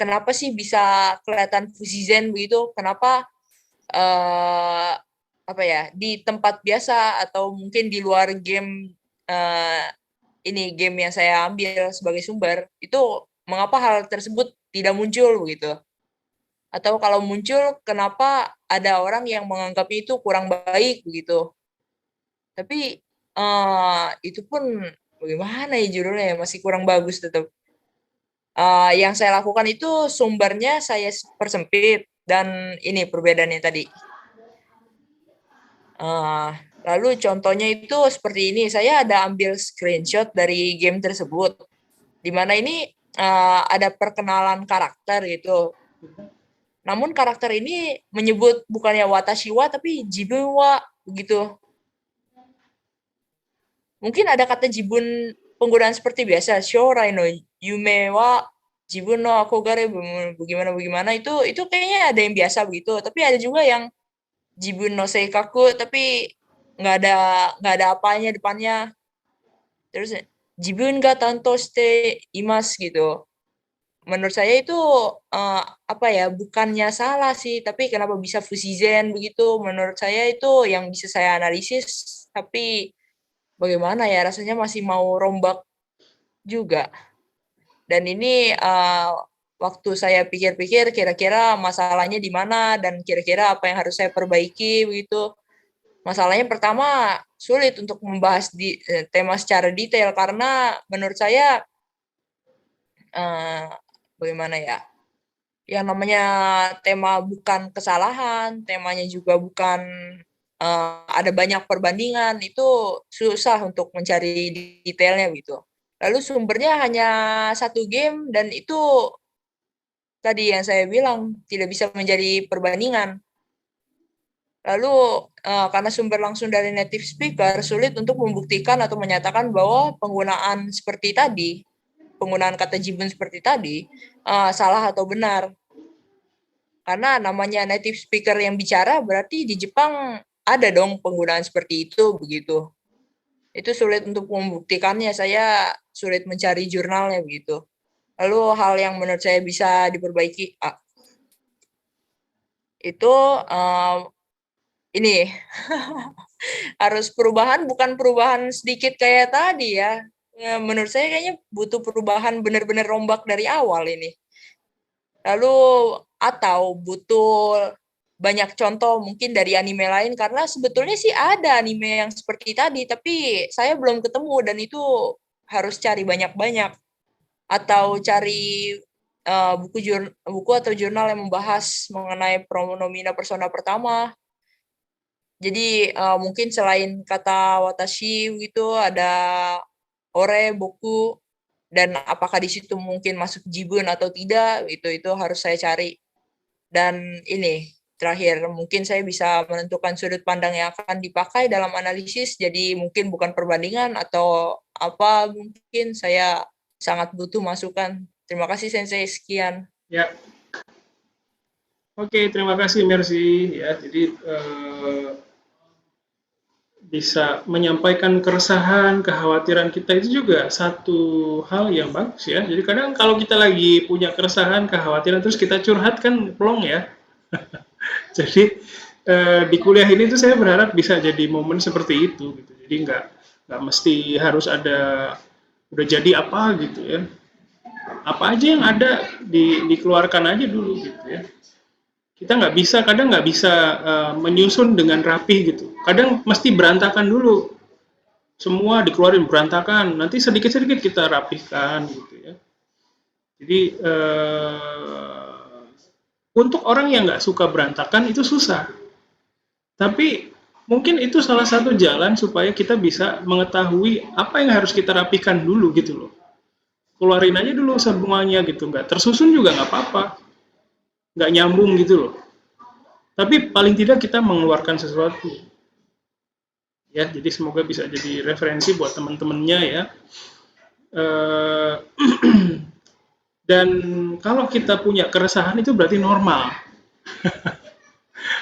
Speaker 4: Kenapa sih bisa kelihatan fusizen begitu? Kenapa apa ya, di tempat biasa atau mungkin di luar game ini game yang saya ambil sebagai sumber, itu mengapa hal tersebut tidak muncul begitu? Atau kalau muncul, kenapa ada orang yang menganggap itu kurang baik begitu? Tapi itu pun bagaimana ya judulnya ya, masih kurang bagus tetap. Yang saya lakukan itu sumbernya saya persempit dan ini perbedaannya tadi. Lalu contohnya itu seperti ini, saya ada ambil screenshot dari game tersebut, di mana ini ada perkenalan karakter gitu. Namun karakter ini menyebut bukannya watashi wa tapi jibun wa begitu. Mungkin ada kata jibun penggunaan seperti biasa, shourai no yume wa jibun no akogare bagaimana itu kayaknya ada yang biasa begitu, tapi ada juga yang jibun no seikaku tapi nggak ada apanya depannya. Terus jibun ga tanto shite imasu gitu. Menurut saya itu apa ya, bukannya salah sih, tapi kenapa bisa fusizen begitu? Menurut saya itu yang bisa saya analisis, tapi bagaimana ya, rasanya masih mau rombak juga. Dan ini waktu saya pikir-pikir kira-kira masalahnya di mana dan kira-kira apa yang harus saya perbaiki begitu. Masalahnya pertama sulit untuk membahas tema secara detail karena menurut saya bagaimana ya? Yang namanya tema bukan kesalahan, temanya juga bukan ada banyak perbandingan, itu susah untuk mencari detailnya gitu. Lalu sumbernya hanya satu game dan itu tadi yang saya bilang tidak bisa menjadi perbandingan. Lalu karena sumber langsung dari native speaker, sulit untuk membuktikan atau menyatakan bahwa penggunaan seperti tadi, penggunaan kata jibun seperti tadi, salah atau benar. Karena namanya native speaker yang bicara, berarti di Jepang ada dong penggunaan seperti itu, begitu. Itu sulit untuk membuktikannya, saya sulit mencari jurnalnya, begitu. Lalu hal yang menurut saya bisa diperbaiki, itu ini harus perubahan, bukan perubahan sedikit kayak tadi ya. Menurut saya kayaknya butuh perubahan benar-benar rombak dari awal ini. Lalu atau butuh banyak contoh mungkin dari anime lain, karena sebetulnya sih ada anime yang seperti tadi, tapi saya belum ketemu dan itu harus cari banyak-banyak. Atau cari buku atau jurnal yang membahas mengenai pronomina persona pertama. Jadi mungkin selain kata watashi gitu ada ore, boku, dan apakah di situ mungkin masuk jibun atau tidak, itu harus saya cari. Dan ini terakhir mungkin saya bisa menentukan sudut pandang yang akan dipakai dalam analisis, jadi mungkin bukan perbandingan atau apa, mungkin saya sangat butuh masukan. Terima kasih Sensei, sekian.
Speaker 1: Ya. Oke, terima kasih Mercy ya. Jadi bisa menyampaikan keresahan, kekhawatiran kita itu juga satu hal yang bagus ya. Jadi kadang kalau kita lagi punya keresahan, kekhawatiran terus kita curhat kan plong ya. Jadi di kuliah ini tuh saya berharap bisa jadi momen seperti itu gitu. Jadi nggak mesti harus ada udah jadi apa gitu ya. Apa aja yang ada dikeluarkan aja dulu gitu ya. Kita kadang nggak bisa menyusun dengan rapi gitu. Kadang mesti berantakan dulu. Semua dikeluarin berantakan, nanti sedikit-sedikit kita rapihkan gitu ya. Jadi untuk orang yang nggak suka berantakan itu susah. Tapi mungkin itu salah satu jalan supaya kita bisa mengetahui apa yang harus kita rapihkan dulu gitu loh. Keluarin aja dulu semuanya gitu, nggak tersusun juga nggak apa-apa. Nggak nyambung gitu loh. Tapi paling tidak kita mengeluarkan sesuatu. Ya, jadi semoga bisa jadi referensi buat teman-temannya ya. Dan kalau kita punya keresahan itu berarti normal.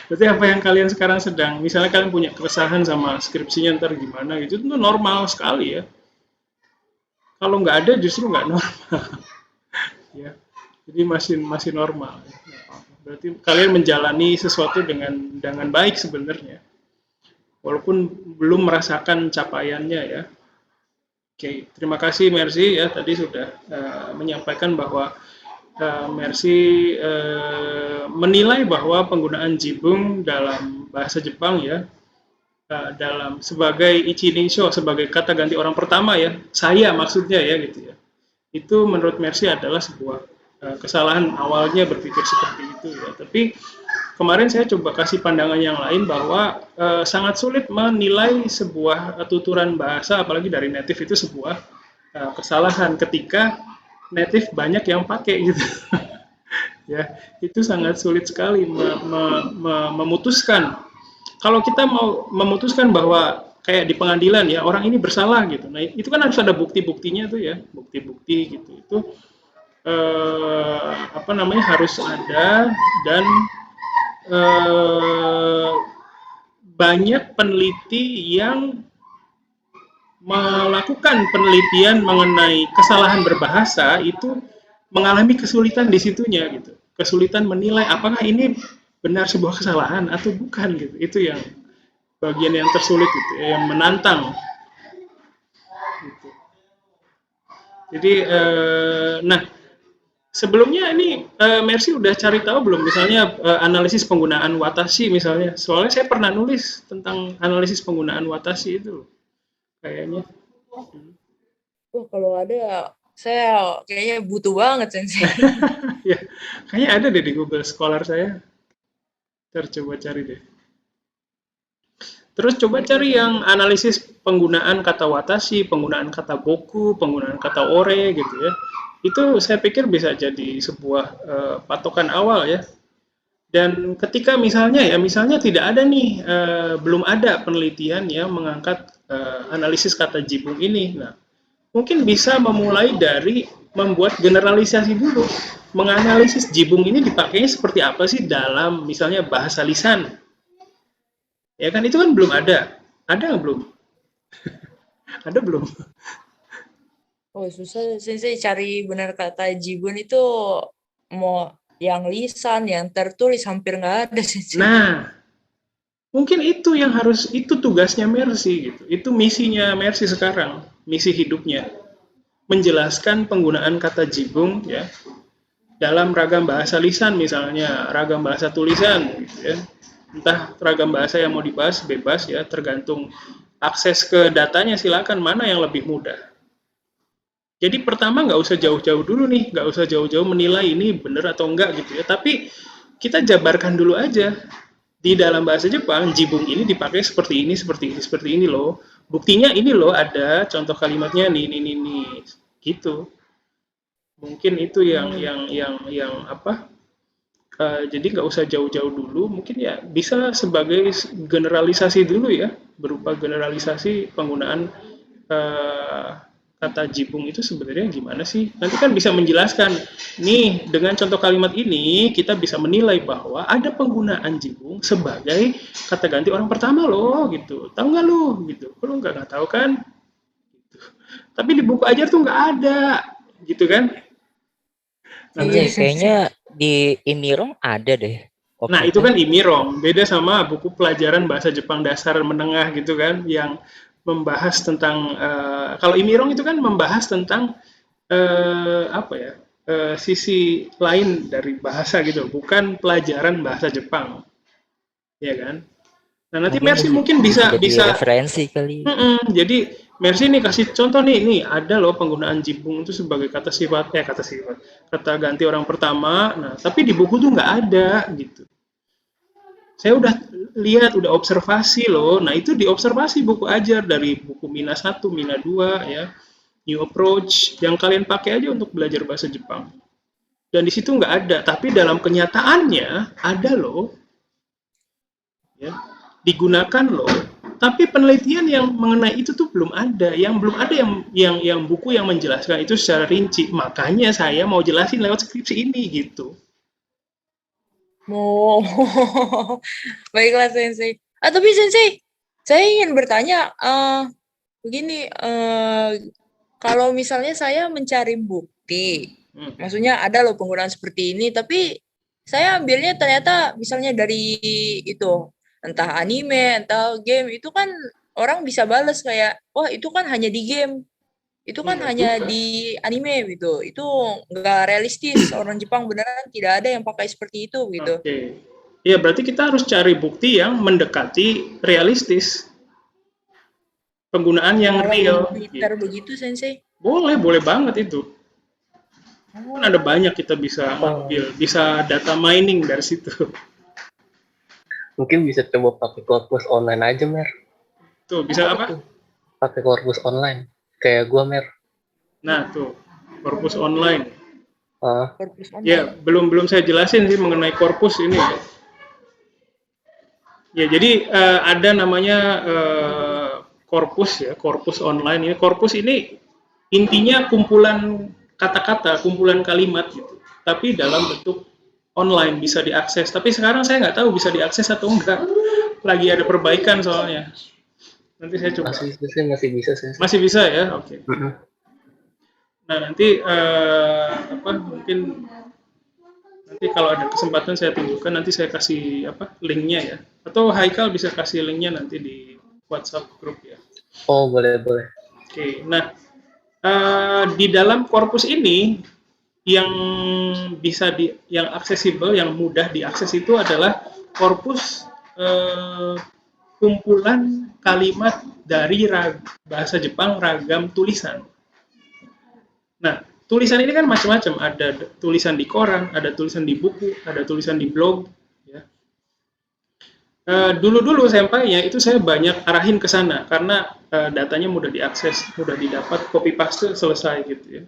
Speaker 1: Berarti apa yang kalian sekarang sedang, misalnya kalian punya keresahan sama skripsinya ntar gimana gitu, itu normal sekali ya. Kalau nggak ada justru nggak normal. Ya, jadi masih normal. Berarti kalian menjalani sesuatu dengan baik sebenarnya, walaupun belum merasakan capaiannya ya. Oke, terima kasih Mercy ya, tadi sudah menyampaikan bahwa Mercy menilai bahwa penggunaan jibun dalam bahasa Jepang ya, dalam sebagai ichinisho, sebagai kata ganti orang pertama ya, saya maksudnya ya gitu ya, itu menurut Mercy adalah sebuah kesalahan awalnya berpikir seperti itu ya. Tapi kemarin saya coba kasih pandangan yang lain bahwa sangat sulit menilai sebuah tuturan bahasa, apalagi dari native itu sebuah kesalahan ketika native banyak yang pakai gitu. Ya, itu sangat sulit sekali memutuskan. Kalau kita mau memutuskan bahwa kayak di pengadilan ya, orang ini bersalah gitu. Nah, itu kan harus ada bukti-buktinya tuh ya, bukti-bukti gitu. Itu harus ada, dan banyak peneliti yang melakukan penelitian mengenai kesalahan berbahasa itu mengalami kesulitan di situnya gitu. Kesulitan menilai apakah ini benar sebuah kesalahan atau bukan gitu. Itu yang bagian yang tersulit gitu, yang menantang. Gitu. Jadi nah, sebelumnya ini Mercy udah cari tahu belum misalnya analisis penggunaan watashi misalnya? Soalnya saya pernah nulis tentang analisis penggunaan watashi itu kayaknya.
Speaker 4: Wah, kalau ada saya kayaknya butuh banget Sensei.
Speaker 1: Ya, kayaknya ada deh di Google Scholar saya. Ntar coba cari deh. Terus coba cari yang analisis penggunaan kata watashi, penggunaan kata boku, penggunaan kata ore gitu ya. Itu saya pikir bisa jadi sebuah patokan awal ya. Dan ketika misalnya tidak ada nih, belum ada penelitian yang mengangkat analisis kata jibung ini. Nah, mungkin bisa memulai dari membuat generalisasi dulu, menganalisis jibung ini dipakainya seperti apa sih dalam misalnya bahasa lisan. Ya kan itu kan belum ada. Ada nggak belum? Ada belum?
Speaker 4: Oh, susah Sensei cari benar kata jibun itu mau yang lisan, yang tertulis hampir nggak ada Sensei.
Speaker 1: Nah, mungkin itu tugasnya Mercy gitu. Itu misinya Mercy sekarang, misi hidupnya. Menjelaskan penggunaan kata jibung ya dalam ragam bahasa lisan misalnya, ragam bahasa tulisan gitu ya. Entah ragam bahasa yang mau dibahas bebas ya, tergantung akses ke datanya silakan mana yang lebih mudah. Jadi pertama nggak usah jauh-jauh dulu nih, nggak usah jauh-jauh menilai ini benar atau enggak gitu ya. Tapi kita jabarkan dulu aja. Di dalam bahasa Jepang, jibung ini dipakai seperti ini, seperti ini, seperti ini loh. Buktinya ini loh ada contoh kalimatnya nih, gitu. Mungkin itu yang apa? Jadi nggak usah jauh-jauh dulu, mungkin ya bisa sebagai generalisasi dulu ya, berupa generalisasi penggunaan eh, kata jibung itu sebenarnya gimana sih? Nanti kan bisa menjelaskan, nih dengan contoh kalimat ini kita bisa menilai bahwa ada penggunaan jibung sebagai kata ganti orang pertama loh, gitu. Tahu nggak lo? Gitu. Lo nggak tahu kan? Gitu. Tapi di buku ajar tuh nggak ada, gitu kan?
Speaker 2: Sensei,
Speaker 4: Iya,
Speaker 2: kayaknya di Imirong ada deh.
Speaker 1: Nah,
Speaker 2: Waktu
Speaker 1: itu kan Imirong, beda sama buku pelajaran bahasa Jepang dasar menengah gitu kan, yang membahas tentang kalau Imirong itu kan membahas tentang apa ya? Sisi lain dari bahasa gitu, bukan pelajaran bahasa Jepang, ya kan? Nah, nanti
Speaker 2: mungkin
Speaker 1: Mercy mungkin bisa
Speaker 2: jadi
Speaker 1: bisa
Speaker 2: referensi kali.
Speaker 1: jadi Mercy nih kasih contoh nih ada loh penggunaan jibung itu sebagai kata ganti orang pertama. Nah, tapi di buku tuh nggak ada gitu. Saya udah lihat, udah observasi loh. Nah, itu diobservasi buku ajar dari buku Mina 1, Mina 2 ya. New Approach yang kalian pakai aja untuk belajar bahasa Jepang. Dan di situ nggak ada, tapi dalam kenyataannya ada loh. Ya, digunakan loh. Tapi penelitian yang mengenai itu tuh belum ada. Yang belum ada yang buku yang menjelaskan itu secara rinci. Makanya saya mau jelasin lewat skripsi ini gitu.
Speaker 4: Oh, baiklah Sensei. Tapi Sensei, saya ingin bertanya, begini, kalau misalnya saya mencari bukti, maksudnya ada loh penggunaan seperti ini, tapi saya ambilnya ternyata misalnya dari itu, entah anime, entah game, itu kan orang bisa balas kayak, wah itu kan hanya di game, itu kan
Speaker 1: Enggak
Speaker 4: hanya
Speaker 1: juga.
Speaker 4: di anime gitu, itu nggak realistis, orang Jepang beneran tidak ada yang pakai seperti itu gitu.
Speaker 1: Oke. Ya, berarti kita harus cari bukti yang mendekati realistis. Penggunaan yang
Speaker 4: Malah
Speaker 1: real.
Speaker 4: di Twitter
Speaker 1: Gitu.
Speaker 4: begitu, Sensei.
Speaker 1: Boleh banget itu. Kan ada banyak kita bisa ngambil, bisa data mining dari situ.
Speaker 5: Mungkin bisa coba pakai korpus online aja, Mer.
Speaker 1: Tuh, bisa apa?
Speaker 5: Pakai korpus online. Kayak gua, Mer.
Speaker 1: Nah, tuh, korpus online.
Speaker 4: Korpus
Speaker 1: Ya,
Speaker 4: online.
Speaker 1: belum saya jelasin sih mengenai korpus ini. Ya, jadi ada namanya korpus ya, korpus online. Korpus ini intinya kumpulan kata-kata, kumpulan kalimat gitu. Tapi dalam bentuk online bisa diakses. Tapi sekarang saya nggak tahu bisa diakses atau enggak. Lagi ada perbaikan soalnya. Nanti saya coba.
Speaker 5: Masih bisa sih.
Speaker 1: Masih bisa ya, oke. Nah, nanti mungkin nanti kalau ada kesempatan saya tunjukkan, nanti saya kasih linknya ya. Atau Haikal bisa kasih linknya nanti di WhatsApp grup ya.
Speaker 5: Oh, boleh.
Speaker 1: Oke, nah di dalam korpus ini yang yang aksesibel, yang mudah diakses itu adalah korpus kumpulan kalimat dari bahasa Jepang ragam tulisan. Nah, tulisan ini kan macam-macam. Ada tulisan di koran, ada tulisan di buku, ada tulisan di blog. Ya. Dulu-dulu sampainya itu saya banyak arahin ke sana karena datanya mudah diakses, mudah didapat, copy paste selesai gitu ya.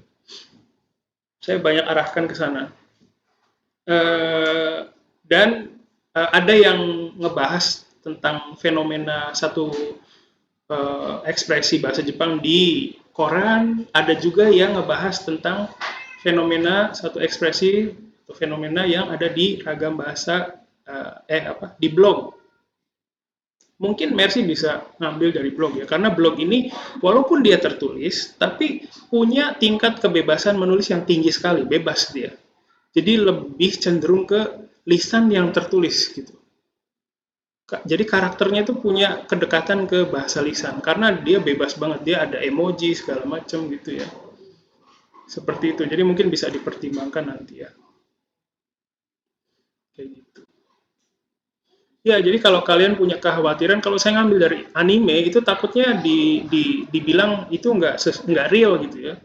Speaker 1: Saya banyak arahkan ke sana. Dan ada yang ngebahas tentang fenomena satu ekspresi bahasa Jepang di koran, ada juga yang ngebahas tentang fenomena satu ekspresi atau fenomena yang ada di ragam bahasa di blog. Mungkin Mercy bisa ngambil dari blog ya, karena blog ini walaupun dia tertulis, tapi punya tingkat kebebasan menulis yang tinggi sekali, bebas dia. Jadi lebih cenderung ke lisan yang tertulis gitu. Jadi karakternya itu punya kedekatan ke bahasa lisan, karena dia bebas banget, dia ada emoji segala macam gitu ya. Seperti itu, jadi mungkin bisa dipertimbangkan nanti ya. Kayak gitu. Ya, jadi kalau kalian punya kekhawatiran, kalau saya ngambil dari anime itu takutnya dibilang itu nggak real gitu ya.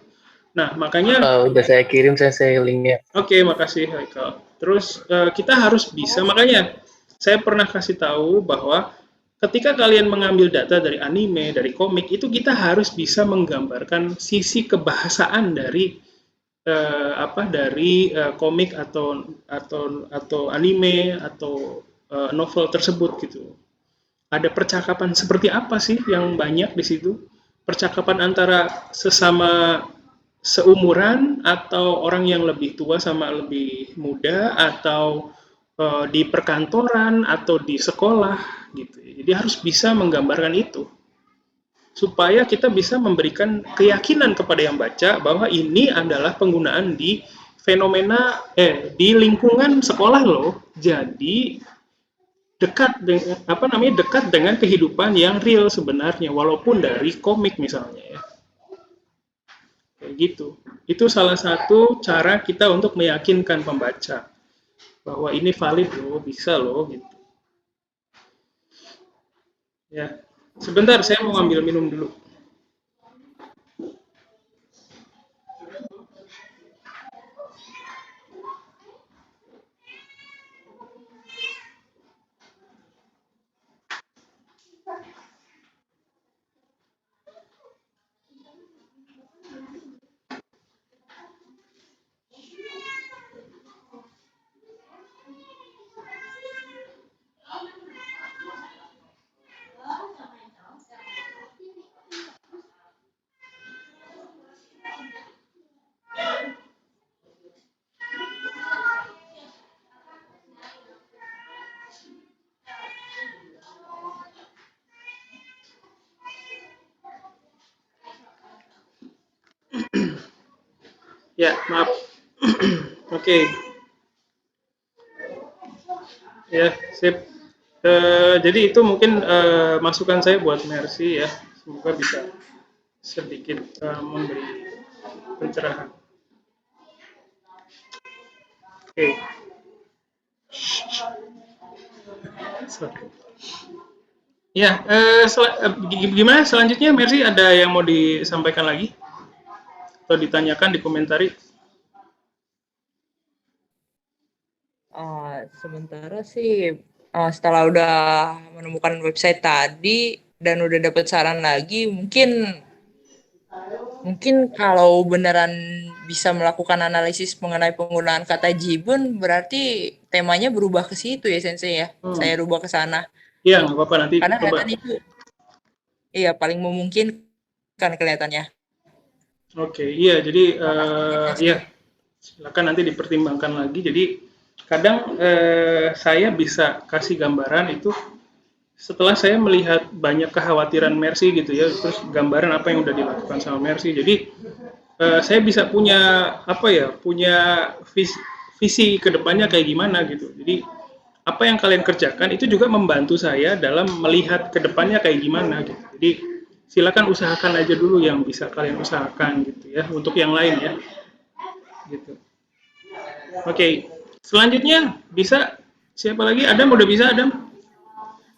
Speaker 1: Nah, makanya
Speaker 5: Udah saya kirim sensei linknya.
Speaker 1: Oke, makasih Haikal. Terus kita harus bisa, makanya saya pernah kasih tahu bahwa ketika kalian mengambil data dari anime, dari komik, itu kita harus bisa menggambarkan sisi kebahasaan dari komik atau anime atau novel tersebut gitu. Ada percakapan seperti apa sih yang banyak di situ? Percakapan antara sesama seumuran atau orang yang lebih tua sama lebih muda atau di perkantoran atau di sekolah gitu. Jadi harus bisa menggambarkan itu supaya kita bisa memberikan keyakinan kepada yang baca bahwa ini adalah penggunaan di fenomena di lingkungan sekolah loh. Jadi dekat dengan kehidupan yang real sebenarnya walaupun dari komik misalnya ya. Kayak gitu. Itu salah satu cara kita untuk meyakinkan pembaca bahwa ini valid loh, bisa loh gitu. Ya. Sebentar, saya mau ambil minum dulu. Ya, maaf. Oke. Ya, sip. Jadi itu mungkin masukan saya buat Mercy ya. Semoga bisa sedikit memberi pencerahan. Oke. Sorry. Ya, gimana selanjutnya Mercy, ada yang mau disampaikan lagi? Atau ditanyakan, dikomentari?
Speaker 4: Sementara sih setelah udah menemukan website tadi dan udah dapet saran lagi, mungkin kalau beneran bisa melakukan analisis mengenai penggunaan kata jibun, berarti temanya berubah ke situ ya Sensei ya. Saya rubah ke sana.
Speaker 1: Iya, nggak apa-apa, nanti
Speaker 4: Karena
Speaker 1: coba.
Speaker 4: kelihatan itu paling memungkinkan kelihatannya.
Speaker 1: Oke, iya, jadi ya silakan nanti dipertimbangkan lagi. Jadi kadang saya bisa kasih gambaran itu setelah saya melihat banyak kekhawatiran Mercy gitu ya, terus gambaran apa yang udah dilakukan sama Mercy. Jadi saya bisa punya punya visi ke depannya kayak gimana gitu. Jadi apa yang kalian kerjakan itu juga membantu saya dalam melihat ke depannya kayak gimana gitu. Jadi silakan usahakan aja dulu yang bisa kalian usahakan gitu ya, untuk yang lain ya. Gitu. Oke, selanjutnya bisa siapa lagi? Adam udah bisa, Adam?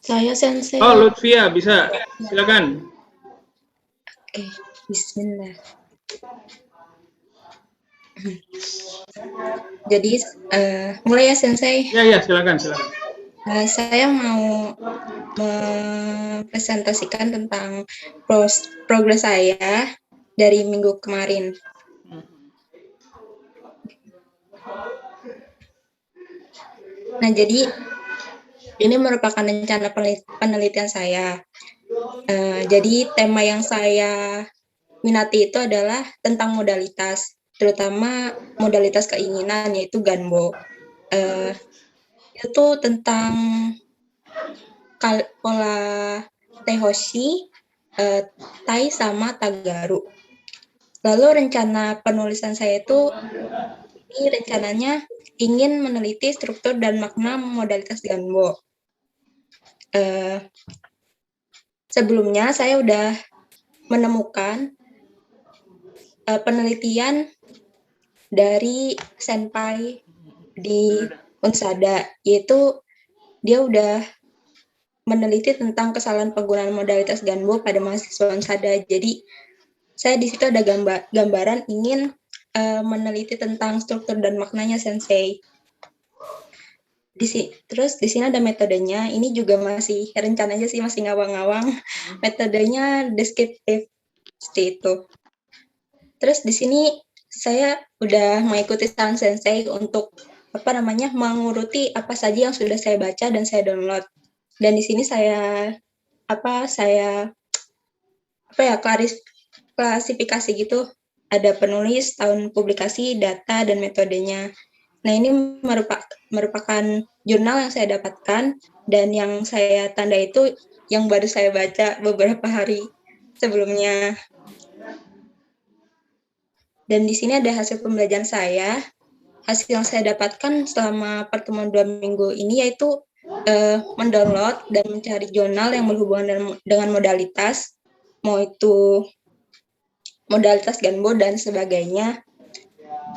Speaker 6: Saya Sensei.
Speaker 1: Oh, Lutfia bisa. Silakan.
Speaker 6: Oke, bismillah. Jadi mulai ya Sensei.
Speaker 1: Ya, silakan.
Speaker 6: Saya mau mempresentasikan tentang progres saya dari minggu kemarin. Nah, jadi ini merupakan rencana penelitian saya. Jadi tema yang saya minati itu adalah tentang modalitas, terutama modalitas keinginan yaitu Ganbo. Itu tentang pola Tehoshi, Tai sama Tagaru. Lalu rencana penulisan saya itu ini rencananya ingin meneliti struktur dan makna modalitas Ganbo. Sebelumnya saya udah menemukan penelitian dari senpai di Unsada, yaitu dia udah meneliti tentang kesalahan penggunaan modalitas Ganbo pada mahasiswa Unsada. Jadi saya di situ ada gambaran ingin meneliti tentang struktur dan maknanya sensei. Terus di sini ada metodenya. Ini juga masih rencananya sih, masih ngawang-ngawang. Metodenya deskriptif seperti itu. Terus di sini saya udah mengikuti saran sensei untuk menguruti apa saja yang sudah saya baca dan saya download. Dan di sini saya klasifikasi gitu. Ada penulis, tahun publikasi, data, dan metodenya. Nah, ini merupakan jurnal yang saya dapatkan, dan yang saya tanda itu yang baru saya baca beberapa hari sebelumnya. Dan di sini ada hasil pembelajaran saya. Hasil yang saya dapatkan selama pertemuan 2 minggu ini yaitu mendownload dan mencari jurnal yang berhubungan dengan modalitas, mau itu modalitas Ganbo dan sebagainya.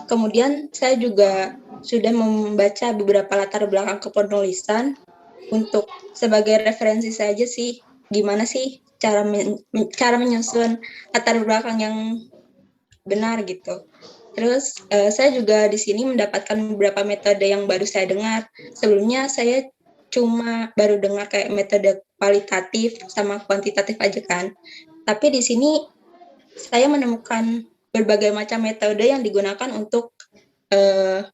Speaker 6: Kemudian saya juga sudah membaca beberapa latar belakang kepenulisan untuk sebagai referensi saja sih, gimana sih cara menyusun latar belakang yang benar gitu. Terus saya juga di sini mendapatkan beberapa metode yang baru saya dengar. Sebelumnya saya cuma baru dengar kayak metode kualitatif sama kuantitatif aja kan. Tapi di sini saya menemukan berbagai macam metode yang digunakan untuk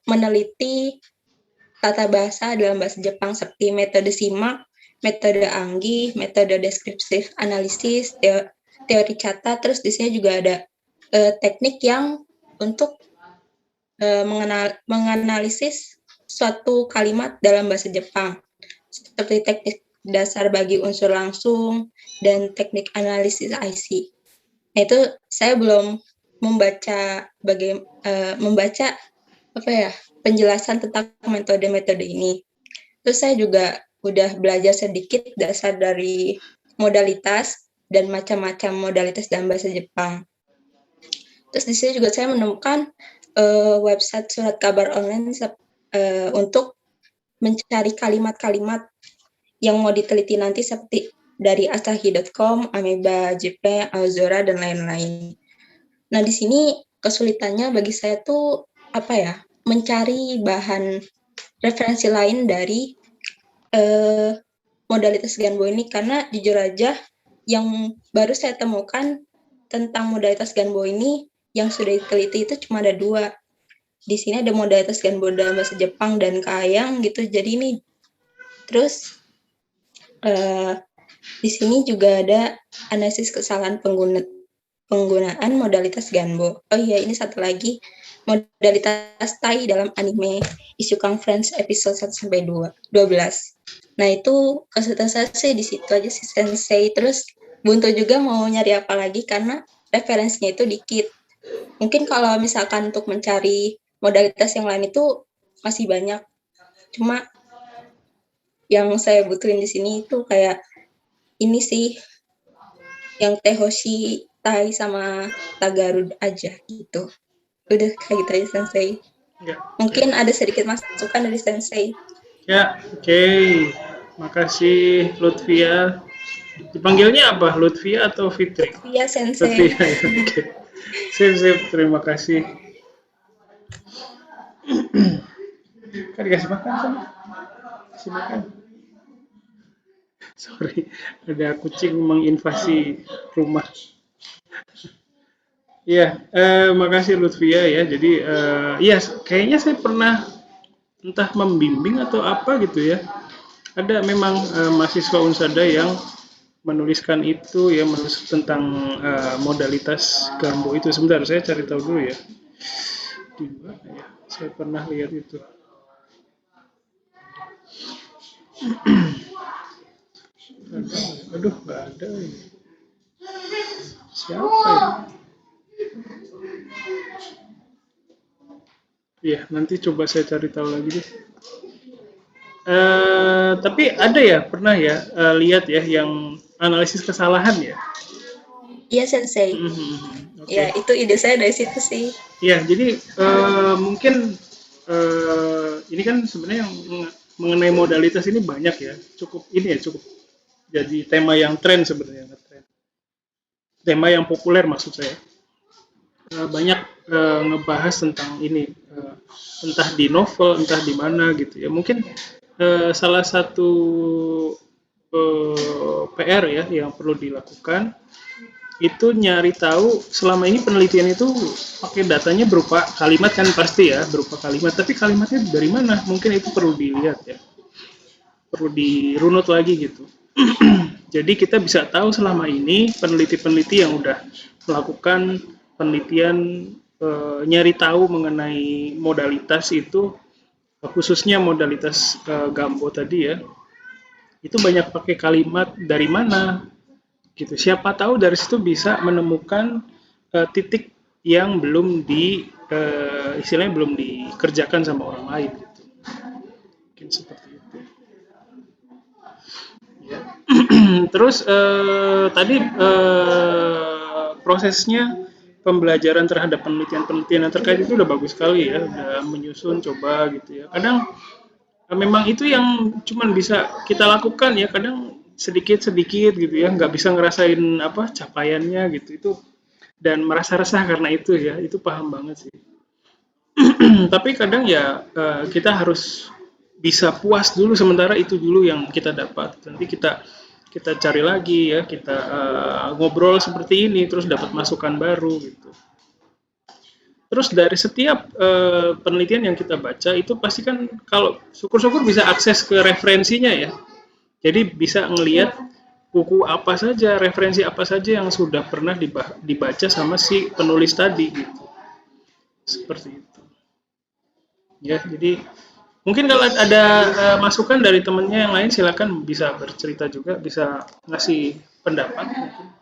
Speaker 6: meneliti tata bahasa dalam bahasa Jepang seperti metode simak, metode anggi, metode deskriptif analisis, teori kata. Terus di sini juga ada teknik yang untuk menganalisis suatu kalimat dalam bahasa Jepang, seperti teknik dasar bagi unsur langsung dan teknik analisis IC. Nah, itu saya belum membaca penjelasan tentang metode-metode ini. Terus saya juga udah belajar sedikit dasar dari modalitas dan macam-macam modalitas dalam bahasa Jepang. Terus di sini juga saya menemukan website surat kabar online untuk mencari kalimat-kalimat yang mau diteliti nanti seperti dari asahi.com, Ameba, JP, Alzora, dan lain-lain. Nah, di sini kesulitannya bagi saya tuh mencari bahan referensi lain dari modalitas Ganbo ini, karena jujur aja yang baru saya temukan tentang modalitas Ganbo ini yang sudah diteliti itu cuma ada 2. Di sini ada modalitas Ganbo dalam bahasa Jepang dan Kahayang gitu. Jadi ini terus di sini juga ada analisis kesalahan penggunaan modalitas Ganbo. Oh iya, ini satu lagi, modalitas Tai dalam anime Isukang Friends episode 1-12. Nah, itu kesulitan saya sih di situ aja sih sensei. Terus buntu juga mau nyari apa lagi karena referensinya itu dikit. Mungkin kalau misalkan untuk mencari modalitas yang lain itu masih banyak. Cuma yang saya butuhin di sini itu kayak ini sih, yang Tehoshi, Tai sama Tagaru aja gitu. Udah kayak gitu aja sensei.
Speaker 1: Ya.
Speaker 6: Mungkin ada sedikit masukan dari sensei.
Speaker 1: Ya, oke. Makasih Lutfia. Dipanggilnya apa? Lutfia atau Fitri?
Speaker 6: Iya, sensei.
Speaker 1: Lutfia, ya. Oke. Sip, terima kasih. Kan dikasih makan sama? Kasih makan. Sorry, ada kucing menginvasi rumah. Iya, makasih Lutfia ya. Jadi, iya, kayaknya saya pernah entah membimbing atau apa gitu ya. Ada memang mahasiswa Unsada yang menuliskan itu ya, menulis tentang modalitas Gambo itu. Sebentar, saya cari tahu dulu ya. Di mana ya? Saya pernah lihat itu. Aduh, nggak ada. Siapa ya? Iya, nanti coba saya cari tahu lagi deh. Tapi ada ya, pernah ya lihat ya yang analisis kesalahan ya.
Speaker 6: Iya, Sensei.
Speaker 1: Oke.
Speaker 6: Ya, itu ide saya dari situ sih.
Speaker 1: Ya, jadi mungkin ini kan sebenarnya yang mengenai modalitas ini banyak ya, cukup jadi tema yang tren sebenarnya, tema yang populer maksud saya. Banyak ngebahas tentang ini, entah di novel, entah di mana gitu ya. Mungkin salah satu PR ya yang perlu dilakukan itu nyari tahu selama ini penelitian itu pakai datanya berupa kalimat kan pasti ya, berupa kalimat, tapi kalimatnya dari mana? Mungkin itu perlu dilihat ya, perlu dirunut lagi gitu. Jadi kita bisa tahu selama ini peneliti-peneliti yang udah melakukan penelitian nyari tahu mengenai modalitas itu, khususnya modalitas Gambo tadi ya, itu banyak pakai kalimat dari mana gitu. Siapa tahu dari situ bisa menemukan titik yang belum istilahnya belum dikerjakan sama orang lain gitu. Mungkin seperti itu. Ya. Terus tadi prosesnya pembelajaran terhadap penelitian-penelitian yang terkait itu udah bagus sekali ya, udah menyusun coba gitu ya. Kadang memang itu yang cuman bisa kita lakukan ya, kadang sedikit-sedikit gitu ya, nggak bisa ngerasain apa capaiannya gitu itu, dan merasa resah karena itu ya, itu paham banget sih. Tapi kadang ya kita harus bisa puas dulu, sementara itu dulu yang kita dapat, nanti kita cari lagi ya, kita ngobrol seperti ini terus dapat masukan baru gitu. Terus dari setiap penelitian yang kita baca itu pasti kan, kalau syukur-syukur bisa akses ke referensinya ya. Jadi bisa ngelihat buku apa saja, referensi apa saja yang sudah pernah dibaca sama si penulis tadi gitu. Seperti itu. Ya, jadi mungkin kalau ada masukan dari temennya yang lain silakan bisa bercerita juga, bisa ngasih pendapat mungkin.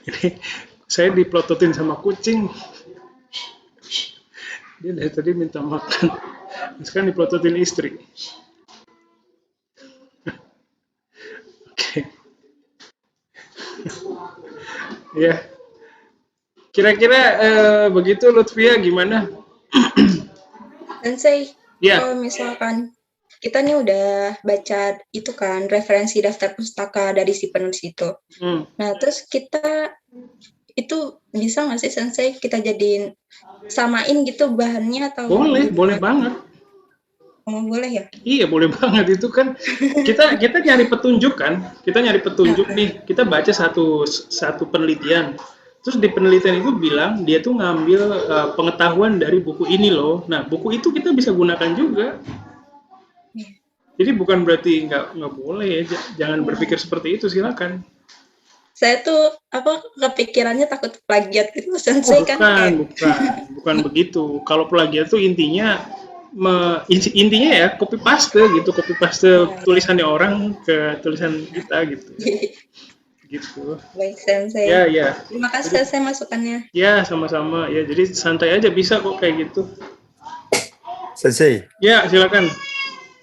Speaker 1: Ini saya diplototin sama kucing. Dia dari tadi minta makan. Sekarang diplototin istri. Oke. Ya. Kira-kira begitu, Lutfia, gimana?
Speaker 6: Sensei,
Speaker 1: Ya.
Speaker 6: kalau misalkan kita nih udah baca itu kan referensi daftar pustaka dari si penulis itu. Nah, terus kita itu bisa nggak sih Sensei kita jadiin samain gitu bahannya atau?
Speaker 1: Boleh banget.
Speaker 6: Oh, boleh ya?
Speaker 1: Iya, boleh banget. Itu kan kita nyari petunjuk kan, kita nyari petunjuk nih, kita baca satu penelitian, terus di penelitian itu bilang dia tuh ngambil pengetahuan dari buku ini loh. Nah, buku itu kita bisa gunakan juga. Jadi bukan berarti nggak boleh, jangan berpikir seperti itu, silakan.
Speaker 6: Saya tuh kepikirannya takut plagiat gitu, Sensei kan?
Speaker 1: Bukan begitu. Kalau plagiat tuh intinya ya copy paste tulisannya orang ke tulisan kita gitu. Gitu.
Speaker 6: Baik, Sensei.
Speaker 1: Ya.
Speaker 6: Terima kasih Sensei masukannya.
Speaker 1: Ya, sama-sama. Ya, jadi santai aja, bisa kok kayak gitu.
Speaker 3: Sensei.
Speaker 1: Ya, silakan.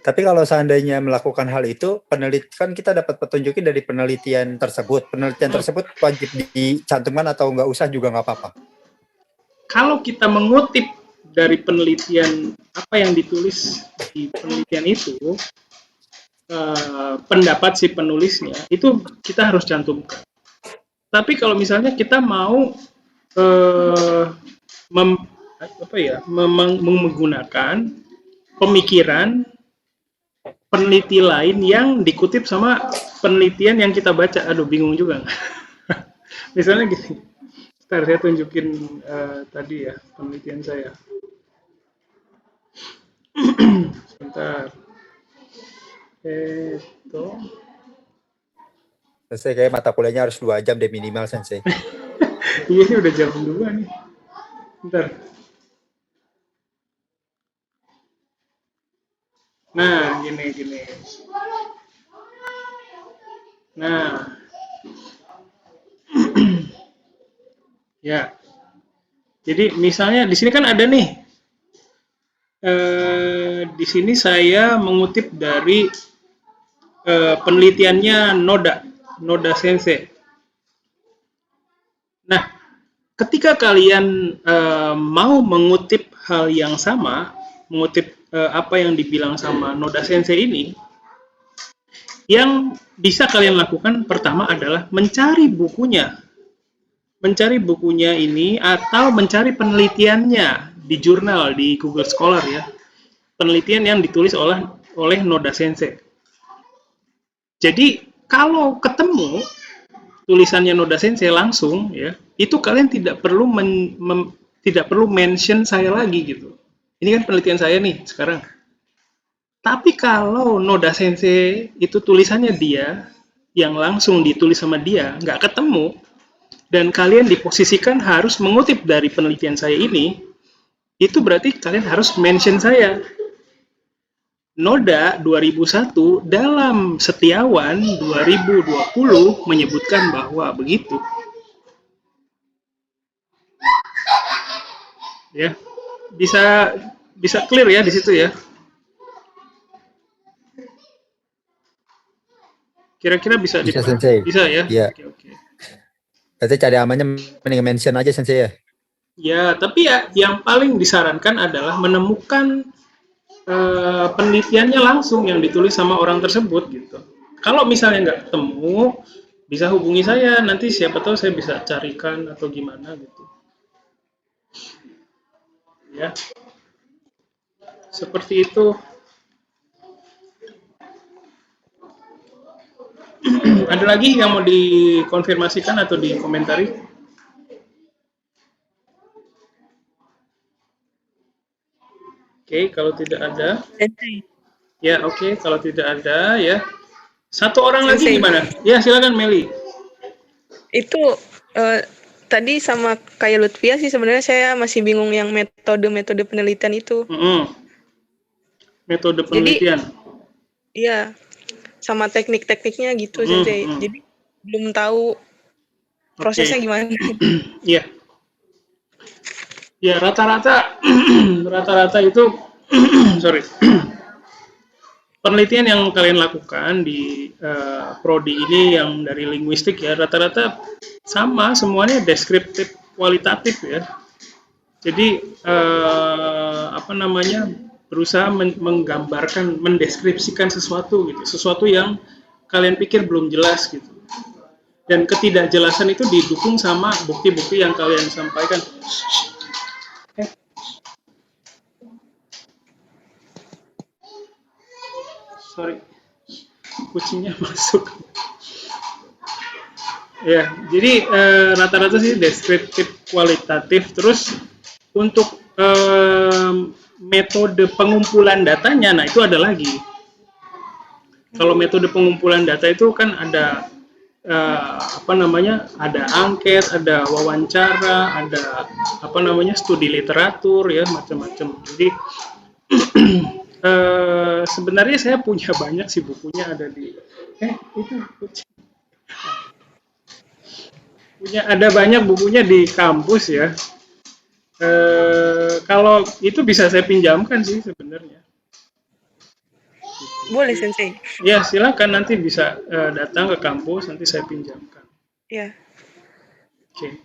Speaker 3: Tapi kalau seandainya melakukan hal itu, kan kita dapat petunjuknya dari penelitian tersebut. Penelitian tersebut wajib dicantumkan atau nggak usah juga nggak apa-apa?
Speaker 1: Kalau kita mengutip dari penelitian apa yang ditulis di penelitian itu, pendapat si penulisnya, itu kita harus cantumkan. Tapi kalau misalnya kita mau menggunakan pemikiran peneliti lain yang dikutip sama penelitian yang kita baca. Aduh, bingung juga. Misalnya gini, ntar saya tunjukin tadi ya penelitian saya. Sebentar.
Speaker 3: Sensei kayak mata kuliahnya harus 2 jam deh minimal, Sensei.
Speaker 1: Iya, ini udah jam 2 nih. Bentar. Nah, gini. Nah. Ya. Jadi misalnya di sini kan ada nih. Di sini saya mengutip dari penelitiannya Noda Sensei. Nah, ketika kalian mau mengutip hal yang sama, mengutip apa yang dibilang sama Noda Sensei ini, yang bisa kalian lakukan pertama adalah mencari bukunya ini atau mencari penelitiannya di jurnal, di Google Scholar ya, penelitian yang ditulis oleh Noda Sensei. Jadi kalau ketemu tulisannya Noda Sensei langsung ya, itu kalian tidak perlu mention saya lagi gitu. Ini kan penelitian saya nih sekarang. Tapi kalau Noda Sensei itu tulisannya dia, yang langsung ditulis sama dia, nggak ketemu, dan kalian diposisikan harus mengutip dari penelitian saya ini, itu berarti kalian harus mention saya. Noda 2001 dalam Setiawan 2020 menyebutkan bahwa begitu. Ya, bisa clear ya di situ ya. Kira-kira bisa
Speaker 3: Sensei.
Speaker 1: Bisa ya?
Speaker 3: Iya.
Speaker 1: Oke.
Speaker 3: Berarti cari amannya mending mention aja, Sensei ya?
Speaker 1: Ya, tapi ya yang paling disarankan adalah menemukan penelitiannya langsung yang ditulis sama orang tersebut gitu. Kalau misalnya nggak ketemu, bisa hubungi saya, nanti siapa tahu saya bisa carikan atau gimana gitu. Ya, seperti itu. Ada lagi yang mau dikonfirmasikan atau dikomentari? Oke, kalau tidak ada. Ya, oke, kalau tidak ada ya. Satu orang lagi gimana? Ya, silakan Meli.
Speaker 7: Itu tadi sama kayak Lutfia sih sebenarnya saya masih bingung yang metode penelitian itu.
Speaker 1: Metode penelitian.
Speaker 7: Iya, sama teknik-tekniknya gitu Sensei. Jadi belum tahu prosesnya gimana.
Speaker 1: Iya. Ya, rata-rata itu penelitian yang kalian lakukan di prodi ini yang dari linguistik ya, rata-rata sama semuanya deskriptif kualitatif ya. Jadi berusaha menggambarkan, mendeskripsikan sesuatu gitu, sesuatu yang kalian pikir belum jelas gitu. Dan ketidakjelasan itu didukung sama bukti-bukti yang kalian sampaikan. Sorry, kucingnya masuk. Ya, jadi rata-rata sih deskriptif kualitatif. Terus untuk metode pengumpulan datanya, nah itu ada lagi. Kalau metode pengumpulan data itu kan ada ada angket, ada wawancara, ada studi literatur ya, macam-macam. Jadi sebenarnya saya punya banyak sih bukunya, ada di ada banyak bukunya di kampus ya. Kalau itu bisa saya pinjamkan sih sebenarnya.
Speaker 7: Boleh Sensei.
Speaker 1: Ya, silakan, nanti bisa datang ke kampus, nanti saya pinjamkan.
Speaker 7: Ya.
Speaker 1: Oke.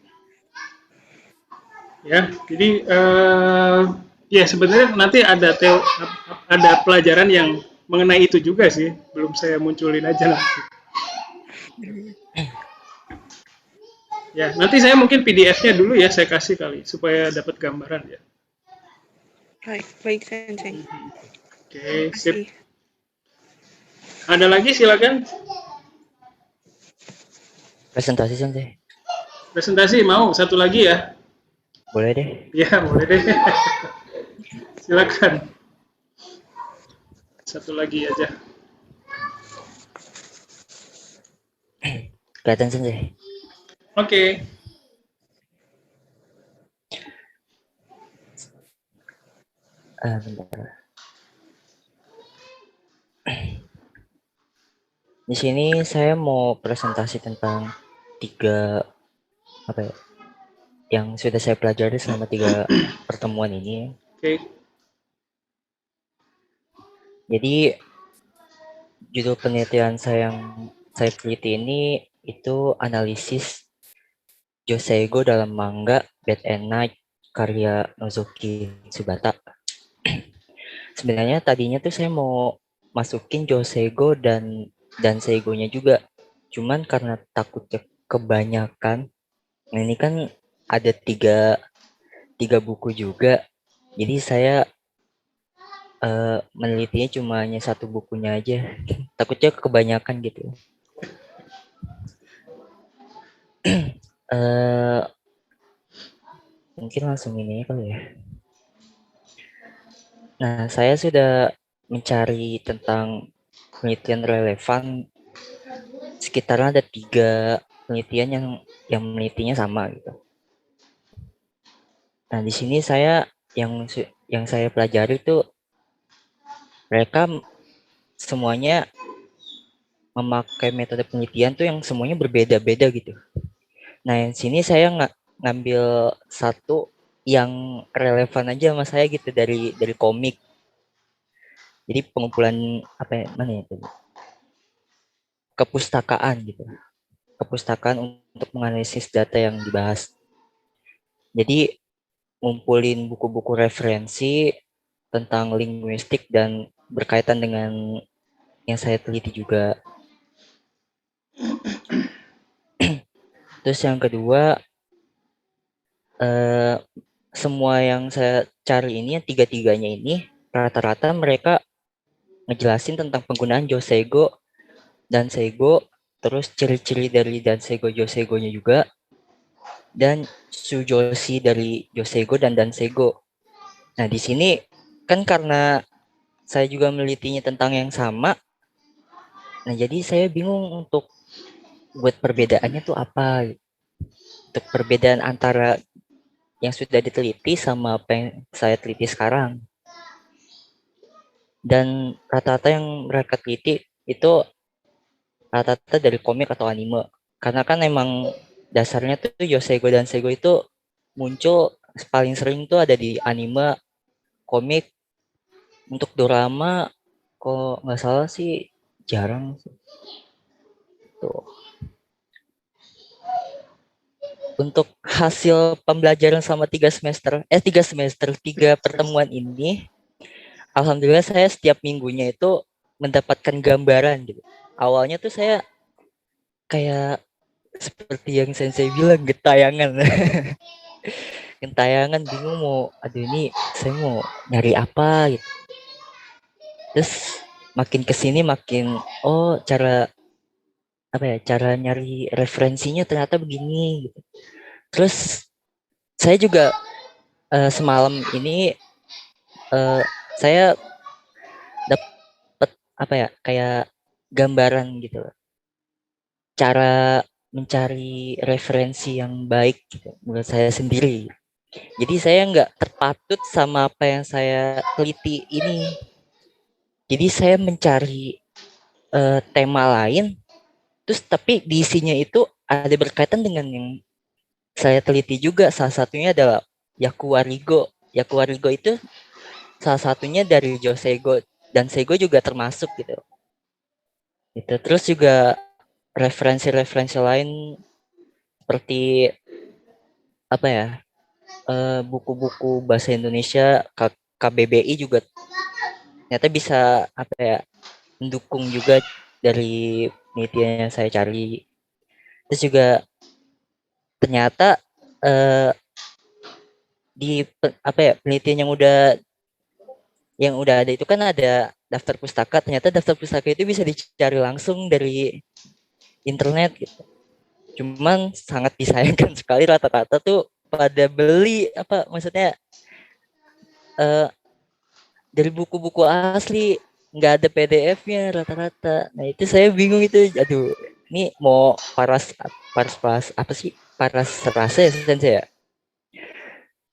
Speaker 1: Ya, jadi ya sebenarnya nanti ada pelajaran yang mengenai itu juga sih, belum saya munculin aja nanti. Ya, nanti saya mungkin PDF-nya dulu ya, saya kasih kali supaya dapat gambaran ya.
Speaker 7: Baik Sensei.
Speaker 1: Oke, sip. Ada lagi silakan.
Speaker 2: Presentasi Sensei.
Speaker 1: Presentasi mau satu lagi ya?
Speaker 2: Boleh deh.
Speaker 1: Ya, boleh deh. Silakan. Satu lagi aja.
Speaker 2: Kelihatan Sensei.
Speaker 1: Oke.
Speaker 2: Bentar. Di sini saya mau presentasi tentang 3 apa ya, yang sudah saya pelajari selama 3 pertemuan ini.
Speaker 1: Oke.
Speaker 2: Jadi judul penelitian saya yang saya teliti ini itu analisis Joseigo dalam manga Bad and Night karya Nozoki Tsubata. Sebenarnya tadinya tuh saya mau masukin Joseigo dan Seigo-nya juga. Cuman karena takutnya kebanyakan. Nah, ini kan ada tiga buku juga. Jadi saya menelitinya cuma hanya 1 bukunya aja. Takutnya kebanyakan gitu. Mungkin langsung ini kali ya. Nah, saya sudah mencari tentang penelitian relevan. Sekitarnya ada 3 penelitian yang menelitinya sama gitu. Nah, di sini saya yang saya pelajari itu mereka semuanya memakai metode penelitian tuh yang semuanya berbeda-beda gitu. Nah, yang sini saya ngambil 1 yang relevan aja sama saya gitu dari komik. Jadi pengumpulan apa ya, mana ya itu? Kepustakaan gitu. Kepustakaan untuk menganalisis data yang dibahas. Jadi ngumpulin buku-buku referensi tentang linguistik dan berkaitan dengan yang saya teliti juga. Terus yang kedua, semua yang saya cari ini, yang 3-3-nya ini, rata-rata mereka ngejelasin tentang penggunaan Joseigo dan Seigo, terus ciri-ciri dari Danseigo Joseigo-nya juga, dan Shujoshi dari Joseigo dan Danseigo. Nah, di sini kan karena saya juga menelitinya tentang yang sama, nah jadi saya bingung untuk buat perbedaannya tuh apa. Untuk perbedaan antara yang sudah diteliti sama apa yang saya teliti sekarang. Dan rata-rata yang mereka teliti itu rata-rata dari komik atau anime. Karena kan emang dasarnya tuh Yoseigo dan Seigo itu muncul paling sering tuh ada di anime, komik. Untuk dorama kok nggak salah sih jarang sih. Tuh. Untuk hasil pembelajaran selama 3 pertemuan ini, alhamdulillah saya setiap minggunya itu mendapatkan gambaran gitu. Awalnya tuh saya kayak seperti yang Sensei bilang gentayangan. Gentayangan bingung aduh ini saya mau nyari apa gitu. Terus makin kesini makin cara nyari referensinya ternyata begini gitu. Terus saya juga semalam ini saya dapat kayak gambaran gitu, cara mencari referensi yang baik gitu, menurut saya sendiri. Jadi saya nggak terpatut sama apa yang saya teliti ini. Jadi saya mencari tema lain, terus tapi di isinya itu ada berkaitan dengan yang saya teliti juga. Salah satunya adalah Yakuwarigo. Yakuwarigo itu salah satunya dari Joseigo dan Seigo juga termasuk gitu. Itu terus juga referensi-referensi lain seperti buku-buku bahasa Indonesia KBBI juga ternyata bisa mendukung juga dari penelitian yang saya cari. Terus juga ternyata di penelitian yang udah ada itu kan ada daftar pustaka, ternyata daftar pustaka itu bisa dicari langsung dari internet gitu. Cuman sangat disayangkan sekali rata-rata tuh pada beli maksudnya dari buku-buku asli, nggak ada PDF-nya rata-rata. Nah itu saya bingung itu, aduh, ini mau paras apa sih, paras rasa ya Sensei ya?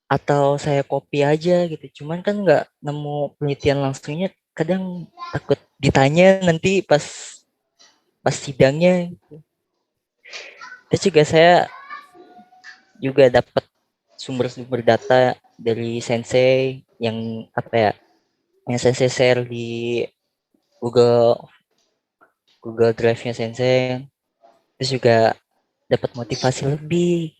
Speaker 2: Atau saya copy aja gitu, cuman kan nggak nemu penelitian langsungnya, kadang takut ditanya nanti pas sidangnya. Terus juga saya juga dapat sumber-sumber data dari Sensei yang yang Sensei share di Google Drive-nya Sensei. Terus juga dapat motivasi lebih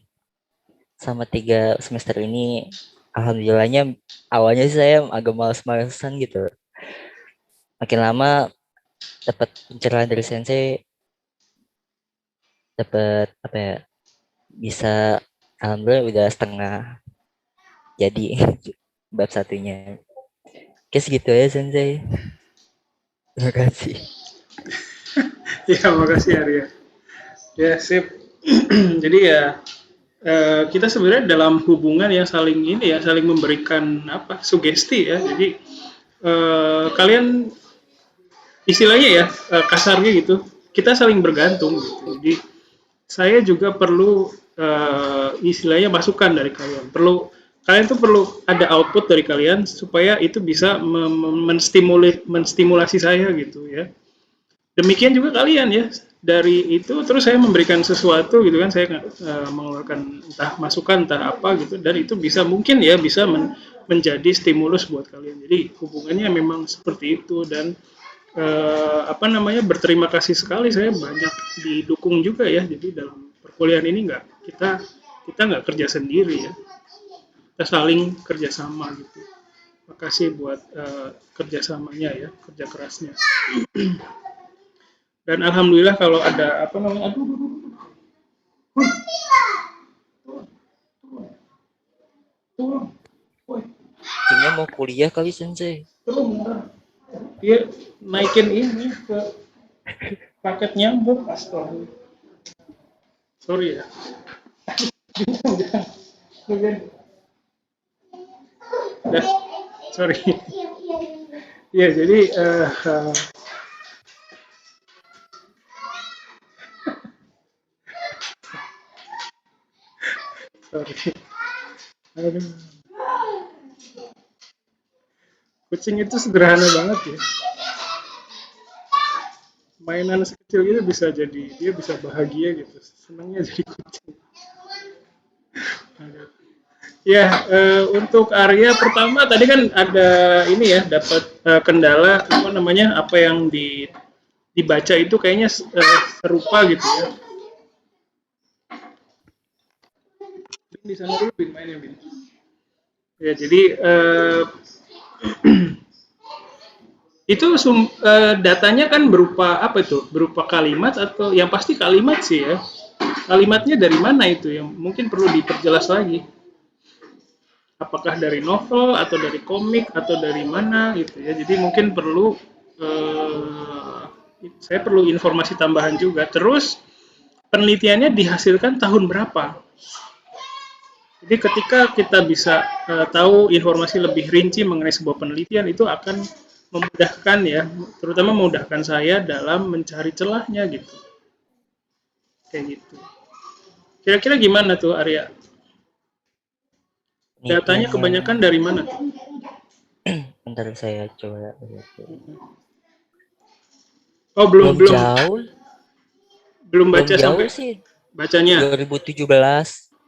Speaker 2: sama 3 semester ini. Alhamdulillahnya awalnya sih saya agak males-malesan gitu. Makin lama dapat pencerahan dari Sensei, dapat bisa alhamdulillah udah setengah jadi bab satunya. Oke segitu ya Sensei. Terima kasih.
Speaker 1: Ya, makasih Arya. Ya, sip. Jadi ya kita sebenarnya dalam hubungan yang saling memberikan sugesti ya. Jadi kalian istilahnya ya kasarnya gitu, kita saling bergantung gitu. Jadi saya juga perlu istilahnya masukan dari kalian. Kalian tuh perlu ada output dari kalian supaya itu bisa menstimulasi saya gitu ya. Demikian juga kalian ya, dari itu terus saya memberikan sesuatu gitu kan, saya mengeluarkan entah masukan entah apa gitu, dan itu mungkin bisa menjadi stimulus buat kalian. Jadi hubungannya memang seperti itu, dan berterima kasih sekali, saya banyak didukung juga ya. Jadi dalam perkuliahan ini kita nggak kerja sendiri ya, kita saling kerjasama gitu. Makasih buat kerjasamanya ya, kerja kerasnya. Dan alhamdulillah kalau ada
Speaker 2: Kayaknya mau kuliah kali Sensei.
Speaker 1: Dia naikin ini ke paket nyambung, astaga. Sorry ya. Udah, sorry. Ya jadi sorry. Aduh. Kucing itu sederhana banget ya. Mainan sekecil gitu dia bisa bahagia gitu. Senangnya jadi kucing. Ya, untuk Arya pertama tadi kan ada ini ya, dapat kendala apa yang dibaca itu kayaknya serupa gitu ya. Di sana dulu Bin, main ya Bin. Ya jadi itu datanya kan berupa apa itu? Berupa kalimat atau yang pasti kalimat sih ya. Kalimatnya dari mana itu yang mungkin perlu diperjelas lagi. Apakah dari novel atau dari komik atau dari mana gitu ya. Jadi mungkin saya perlu informasi tambahan juga. Terus penelitiannya dihasilkan tahun berapa? Jadi ketika kita bisa tahu informasi lebih rinci mengenai sebuah penelitian, itu akan memudahkan ya, terutama memudahkan saya dalam mencari celahnya gitu. Kayak gitu. Kira-kira gimana tuh Arya? Datanya kebanyakan dari mana tuh?
Speaker 2: Bentar saya coba.
Speaker 1: Oh belum
Speaker 2: jauh.
Speaker 1: Belum baca sampai
Speaker 2: sih.
Speaker 1: Bacanya
Speaker 2: 2017.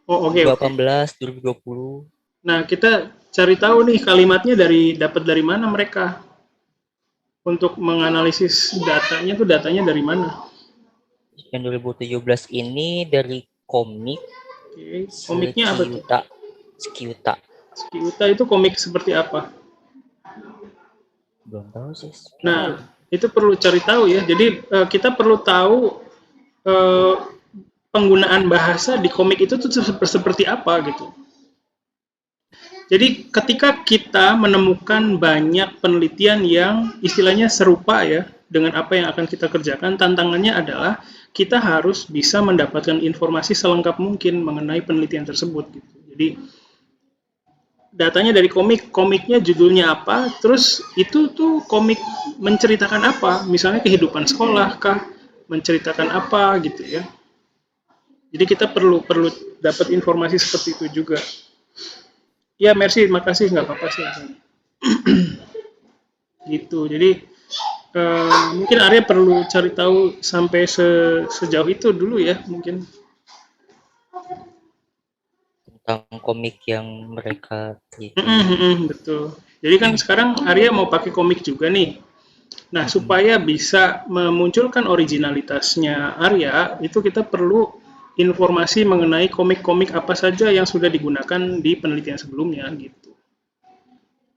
Speaker 1: Oh oke.
Speaker 2: 2018, 2020.
Speaker 1: Nah kita cari tahu nih kalimatnya dapat dari mana mereka untuk menganalisis datanya dari mana?
Speaker 2: Yang 2017 ini dari komik.
Speaker 1: Oke. Komiknya apa tuh?
Speaker 2: Skiuta
Speaker 1: itu komik seperti apa?
Speaker 2: Belum tahu sih.
Speaker 1: Nah itu perlu cari tahu ya. Jadi kita perlu tahu penggunaan bahasa di komik itu tuh seperti apa gitu. Jadi ketika kita menemukan banyak penelitian yang istilahnya serupa ya dengan apa yang akan kita kerjakan, tantangannya adalah kita harus bisa mendapatkan informasi selengkap mungkin mengenai penelitian tersebut gitu. Jadi datanya dari komik, komiknya judulnya apa, terus itu tuh komik menceritakan apa, misalnya kehidupan sekolah kah, menceritakan apa gitu ya. Jadi kita perlu dapat informasi seperti itu juga. Ya, merci, makasih, nggak apa-apa sih. Gitu, jadi mungkin Arya perlu cari tahu sampai sejauh itu dulu ya, mungkin.
Speaker 2: Tentang komik yang mereka teliti.
Speaker 1: Betul. Jadi kan sekarang Arya mau pakai komik juga nih. Nah, supaya bisa memunculkan originalitasnya Arya, itu kita perlu informasi mengenai komik-komik apa saja yang sudah digunakan di penelitian sebelumnya gitu.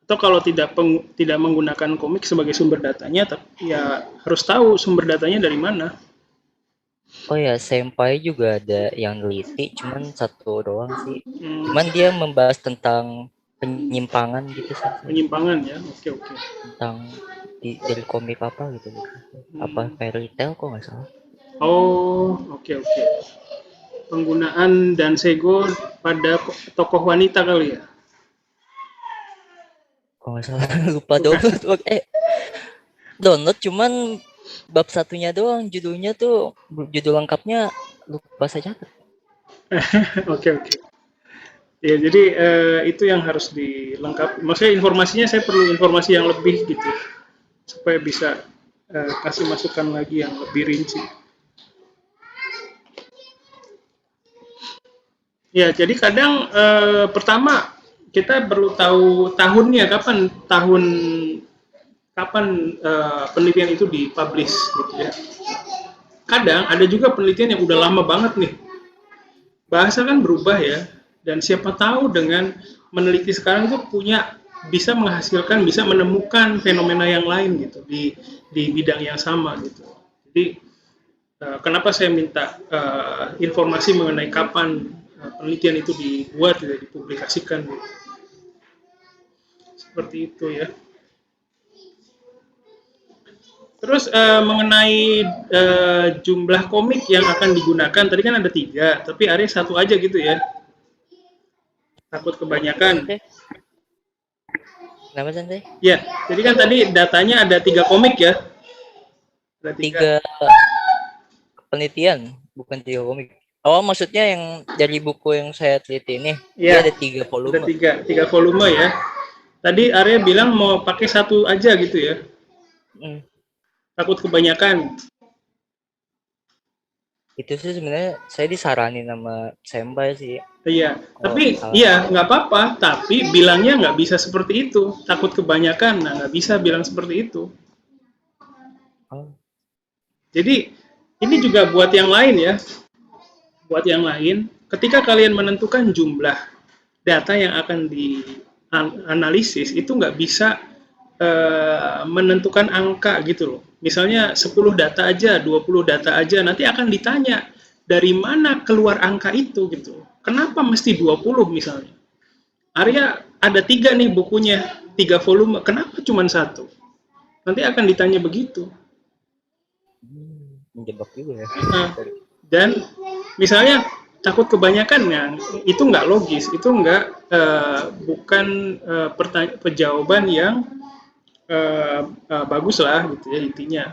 Speaker 1: Atau kalau tidak menggunakan komik sebagai sumber datanya, tapi ya harus tahu sumber datanya dari mana.
Speaker 2: Oh ya, Senpai juga ada yang neliti, cuman satu doang sih. Cuman dia membahas tentang penyimpangan gitu sih.
Speaker 1: Penyimpangan ya, oke.
Speaker 2: Tentang dari komik apa gitu. Apa fairy tale kok nggak salah.
Speaker 1: Oh, oke. Penggunaan Dansego pada tokoh wanita kali ya?
Speaker 2: Kok nggak salah, lupa download. Download cuman bab satunya doang, judulnya tuh, judul lengkapnya lupa saya catat.
Speaker 1: Oke. Ya, jadi itu yang harus dilengkapi. Maksudnya informasinya saya perlu informasi yang lebih gitu, supaya bisa kasih masukan lagi yang lebih rinci. Ya, jadi kadang pertama kita perlu tahu tahunnya, kapan penelitian itu dipublish gitu ya. Kadang ada juga penelitian yang udah lama banget nih. Bahasa kan berubah ya, dan siapa tahu dengan meneliti sekarang itu bisa menghasilkan, bisa menemukan fenomena yang lain gitu di bidang yang sama gitu. Jadi kenapa saya minta informasi mengenai kapan penelitian itu dibuat, dipublikasikan gitu. Seperti itu ya. Terus mengenai jumlah komik yang akan digunakan, tadi kan ada 3, tapi Arya 1 aja gitu ya. Takut kebanyakan.
Speaker 2: Kenapa Santai?
Speaker 1: Ya, jadi kan tadi datanya ada 3 komik ya. Ada
Speaker 2: 3 penelitian, bukan 3 komik. Oh, maksudnya yang dari buku yang saya teliti ini, dia ada 3 volume.
Speaker 1: Ada 3 volume ya. Tadi Arya bilang mau pakai 1 aja gitu ya. Takut kebanyakan.
Speaker 2: Itu sih sebenarnya saya disaranin sama Senpai sih.
Speaker 1: Iya, tapi iya nggak apa-apa. Tapi bilangnya nggak bisa seperti itu. Takut kebanyakan, nah nggak bisa bilang seperti itu. Jadi ini juga buat yang lain ya. Buat yang lain, ketika kalian menentukan jumlah data yang akan dianalisis, itu nggak bisa menentukan angka gitu loh. Misalnya 10 data aja, 20 data aja, nanti akan ditanya dari mana keluar angka itu gitu. Kenapa mesti 20 misalnya? Arya ada 3 nih bukunya, 3 volume, kenapa cuma 1? Nanti akan ditanya begitu.
Speaker 2: Menjebak juga ya.
Speaker 1: Dan misalnya takut kebanyakan ya, itu nggak logis, itu bukan jawaban yang bagus lah gitu ya intinya.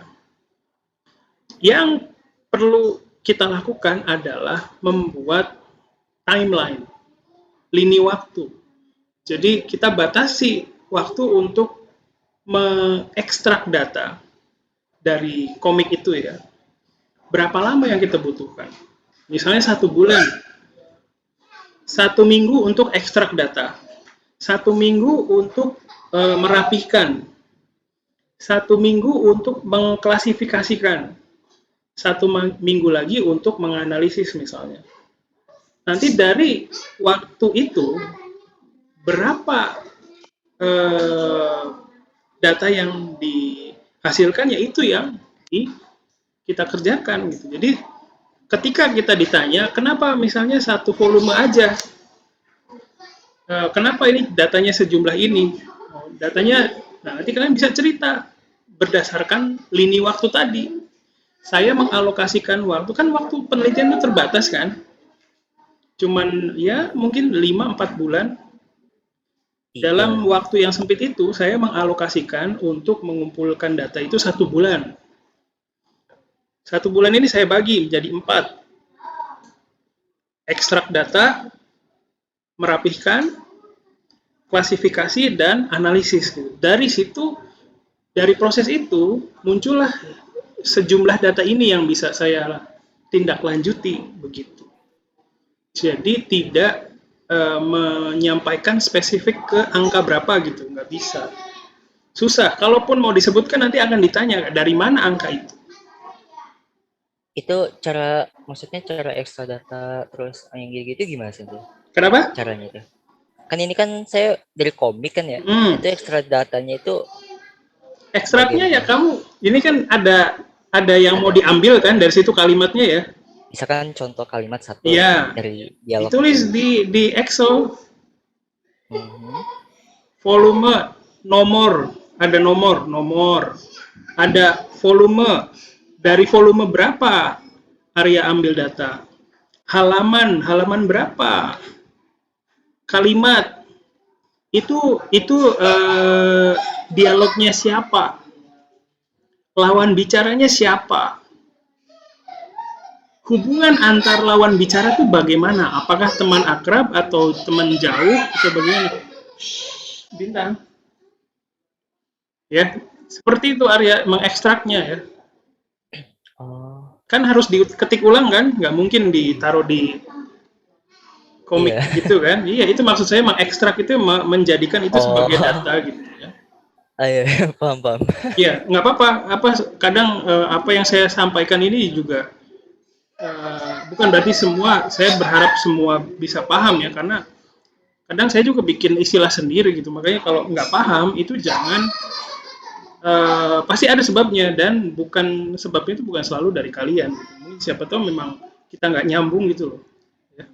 Speaker 1: Yang perlu kita lakukan adalah membuat timeline, lini waktu. Jadi kita batasi waktu untuk mengekstrak data dari komik itu ya. Berapa lama yang kita butuhkan? Misalnya 1 bulan, 1 minggu untuk ekstrak data, 1 minggu untuk merapihkan, 1 minggu untuk mengklasifikasikan, 1 minggu lagi untuk menganalisis misalnya. Nanti dari waktu itu berapa data yang dihasilkan, yaitu yang kita kerjakan gitu. Jadi ketika kita ditanya kenapa misalnya 1 volume aja, kenapa ini datanya sejumlah ini? Datanya, nah nanti kalian bisa cerita berdasarkan lini waktu tadi. Saya mengalokasikan waktu, kan waktu penelitian itu terbatas kan? Cuman ya mungkin 5-4 bulan. Dalam
Speaker 2: Iya.
Speaker 1: waktu yang sempit itu, saya mengalokasikan untuk mengumpulkan data itu 1 bulan. 1 bulan ini saya bagi menjadi 4. Ekstrak data, merapihkan, klasifikasi, dan analisis. Dari situ, dari proses itu, muncullah sejumlah data ini yang bisa saya tindak lanjuti begitu. Jadi tidak menyampaikan spesifik ke angka berapa gitu, nggak bisa. Susah. Kalaupun mau disebutkan nanti akan ditanya dari mana angka itu.
Speaker 2: Itu maksudnya cara ekstra data terus yang gitu-gitu gimana sih tuh
Speaker 1: Kenapa?
Speaker 2: caranya tuh? Kan ini kan saya dari komik kan ya. Itu ekstra datanya itu
Speaker 1: Ekstraknya ya
Speaker 2: bagaimana?
Speaker 1: kamu, ini kan ada yang mau diambil kan dari situ kalimatnya ya.
Speaker 2: Misalkan contoh kalimat satu
Speaker 1: Iya.
Speaker 2: dari dialog
Speaker 1: Ditulis
Speaker 2: itu.
Speaker 1: di Excel
Speaker 2: Mhm.
Speaker 1: volume, nomor, ada nomor, ada volume, dari volume berapa area ambil data, halaman berapa, kalimat, itu dialognya siapa, lawan bicaranya siapa, hubungan antar lawan bicara itu bagaimana, apakah teman akrab atau teman jauh atau bagaimana. Bintang. Ya, seperti itu Arya mengekstraknya ya.
Speaker 2: Oh.
Speaker 1: Kan harus diketik ulang kan, nggak mungkin ditaruh di komik
Speaker 2: Iya.
Speaker 1: gitu kan. Iya, itu maksud saya mengekstrak itu menjadikan itu sebagai data gitu ya.
Speaker 2: Ayo, paham.
Speaker 1: Iya, nggak apa-apa. Kadang apa yang saya sampaikan ini juga bukan berarti saya berharap semua bisa paham ya, karena kadang saya juga bikin istilah sendiri gitu. Makanya kalau nggak paham itu jangan, pasti ada sebabnya, dan sebabnya itu bukan selalu dari kalian. Mungkin siapa tahu memang kita nggak nyambung gitu loh. Ya.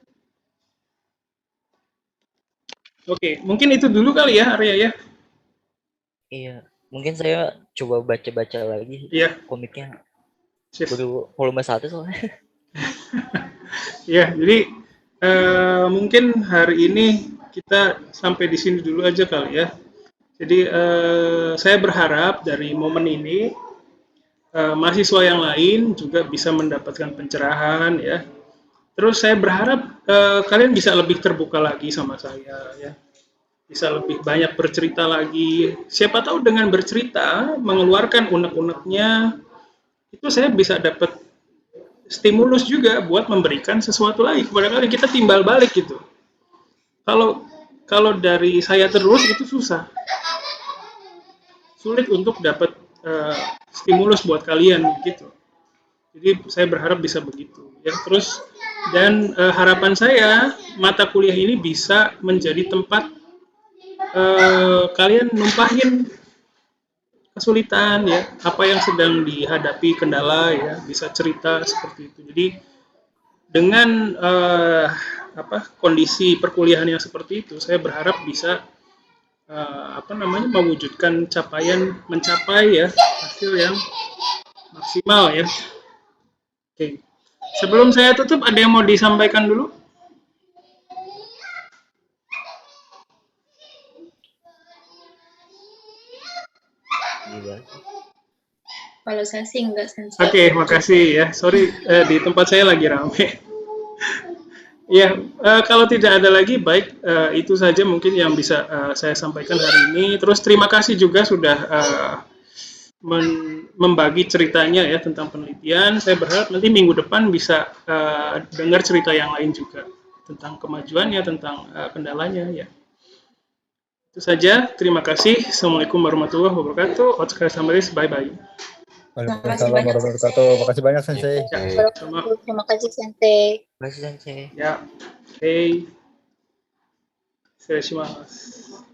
Speaker 1: Oke, mungkin itu dulu kali ya Arya ya.
Speaker 2: Iya, mungkin saya coba baca-baca lagi
Speaker 1: Iya.
Speaker 2: komiknya.
Speaker 1: Sip.
Speaker 2: Baru volume 1 soalnya.
Speaker 1: Ya, jadi mungkin hari ini kita sampai di sini dulu aja kali ya. Jadi saya berharap dari momen ini mahasiswa yang lain juga bisa mendapatkan pencerahan ya. Terus saya berharap kalian bisa lebih terbuka lagi sama saya ya. Bisa lebih banyak bercerita lagi. Siapa tahu dengan bercerita, mengeluarkan unek-uneknya, itu saya bisa dapat stimulus juga buat memberikan sesuatu lagi kepada kalian. Kita timbal balik gitu. Kalau dari saya terus itu susah. Sulit untuk dapat stimulus buat kalian gitu. Jadi saya berharap bisa begitu ya. Terus dan harapan saya mata kuliah ini bisa menjadi tempat kalian numpahin kesulitan ya, apa yang sedang dihadapi kendala ya, bisa cerita seperti itu. Jadi dengan kondisi perkuliahan yang seperti itu, saya berharap bisa mewujudkan mencapai ya hasil yang maksimal ya. Oke. Sebelum saya tutup, ada yang mau disampaikan dulu?
Speaker 2: Gila.
Speaker 6: Kalau saya sih enggak sensei.
Speaker 1: Oke, makasih ya. Sorry, di tempat saya lagi rame. Ya, kalau tidak ada lagi, baik, itu saja mungkin yang bisa saya sampaikan hari ini. Terus terima kasih juga sudah membagi ceritanya ya tentang penelitian. Saya berharap nanti minggu depan bisa dengar cerita yang lain juga tentang kemajuannya, tentang kendalanya ya. Itu saja. Terima kasih. Assalamualaikum warahmatullahi wabarakatuh. Otskar Samaris, bye-bye.
Speaker 3: Waalaikumsalam warahmatullahi wabarakatuh. Makasih banyak Sensei.
Speaker 1: Ya, sama.
Speaker 6: Terima kasih Sensei.
Speaker 2: Terima kasih, Sensei.
Speaker 1: Ya, oke. 失礼します。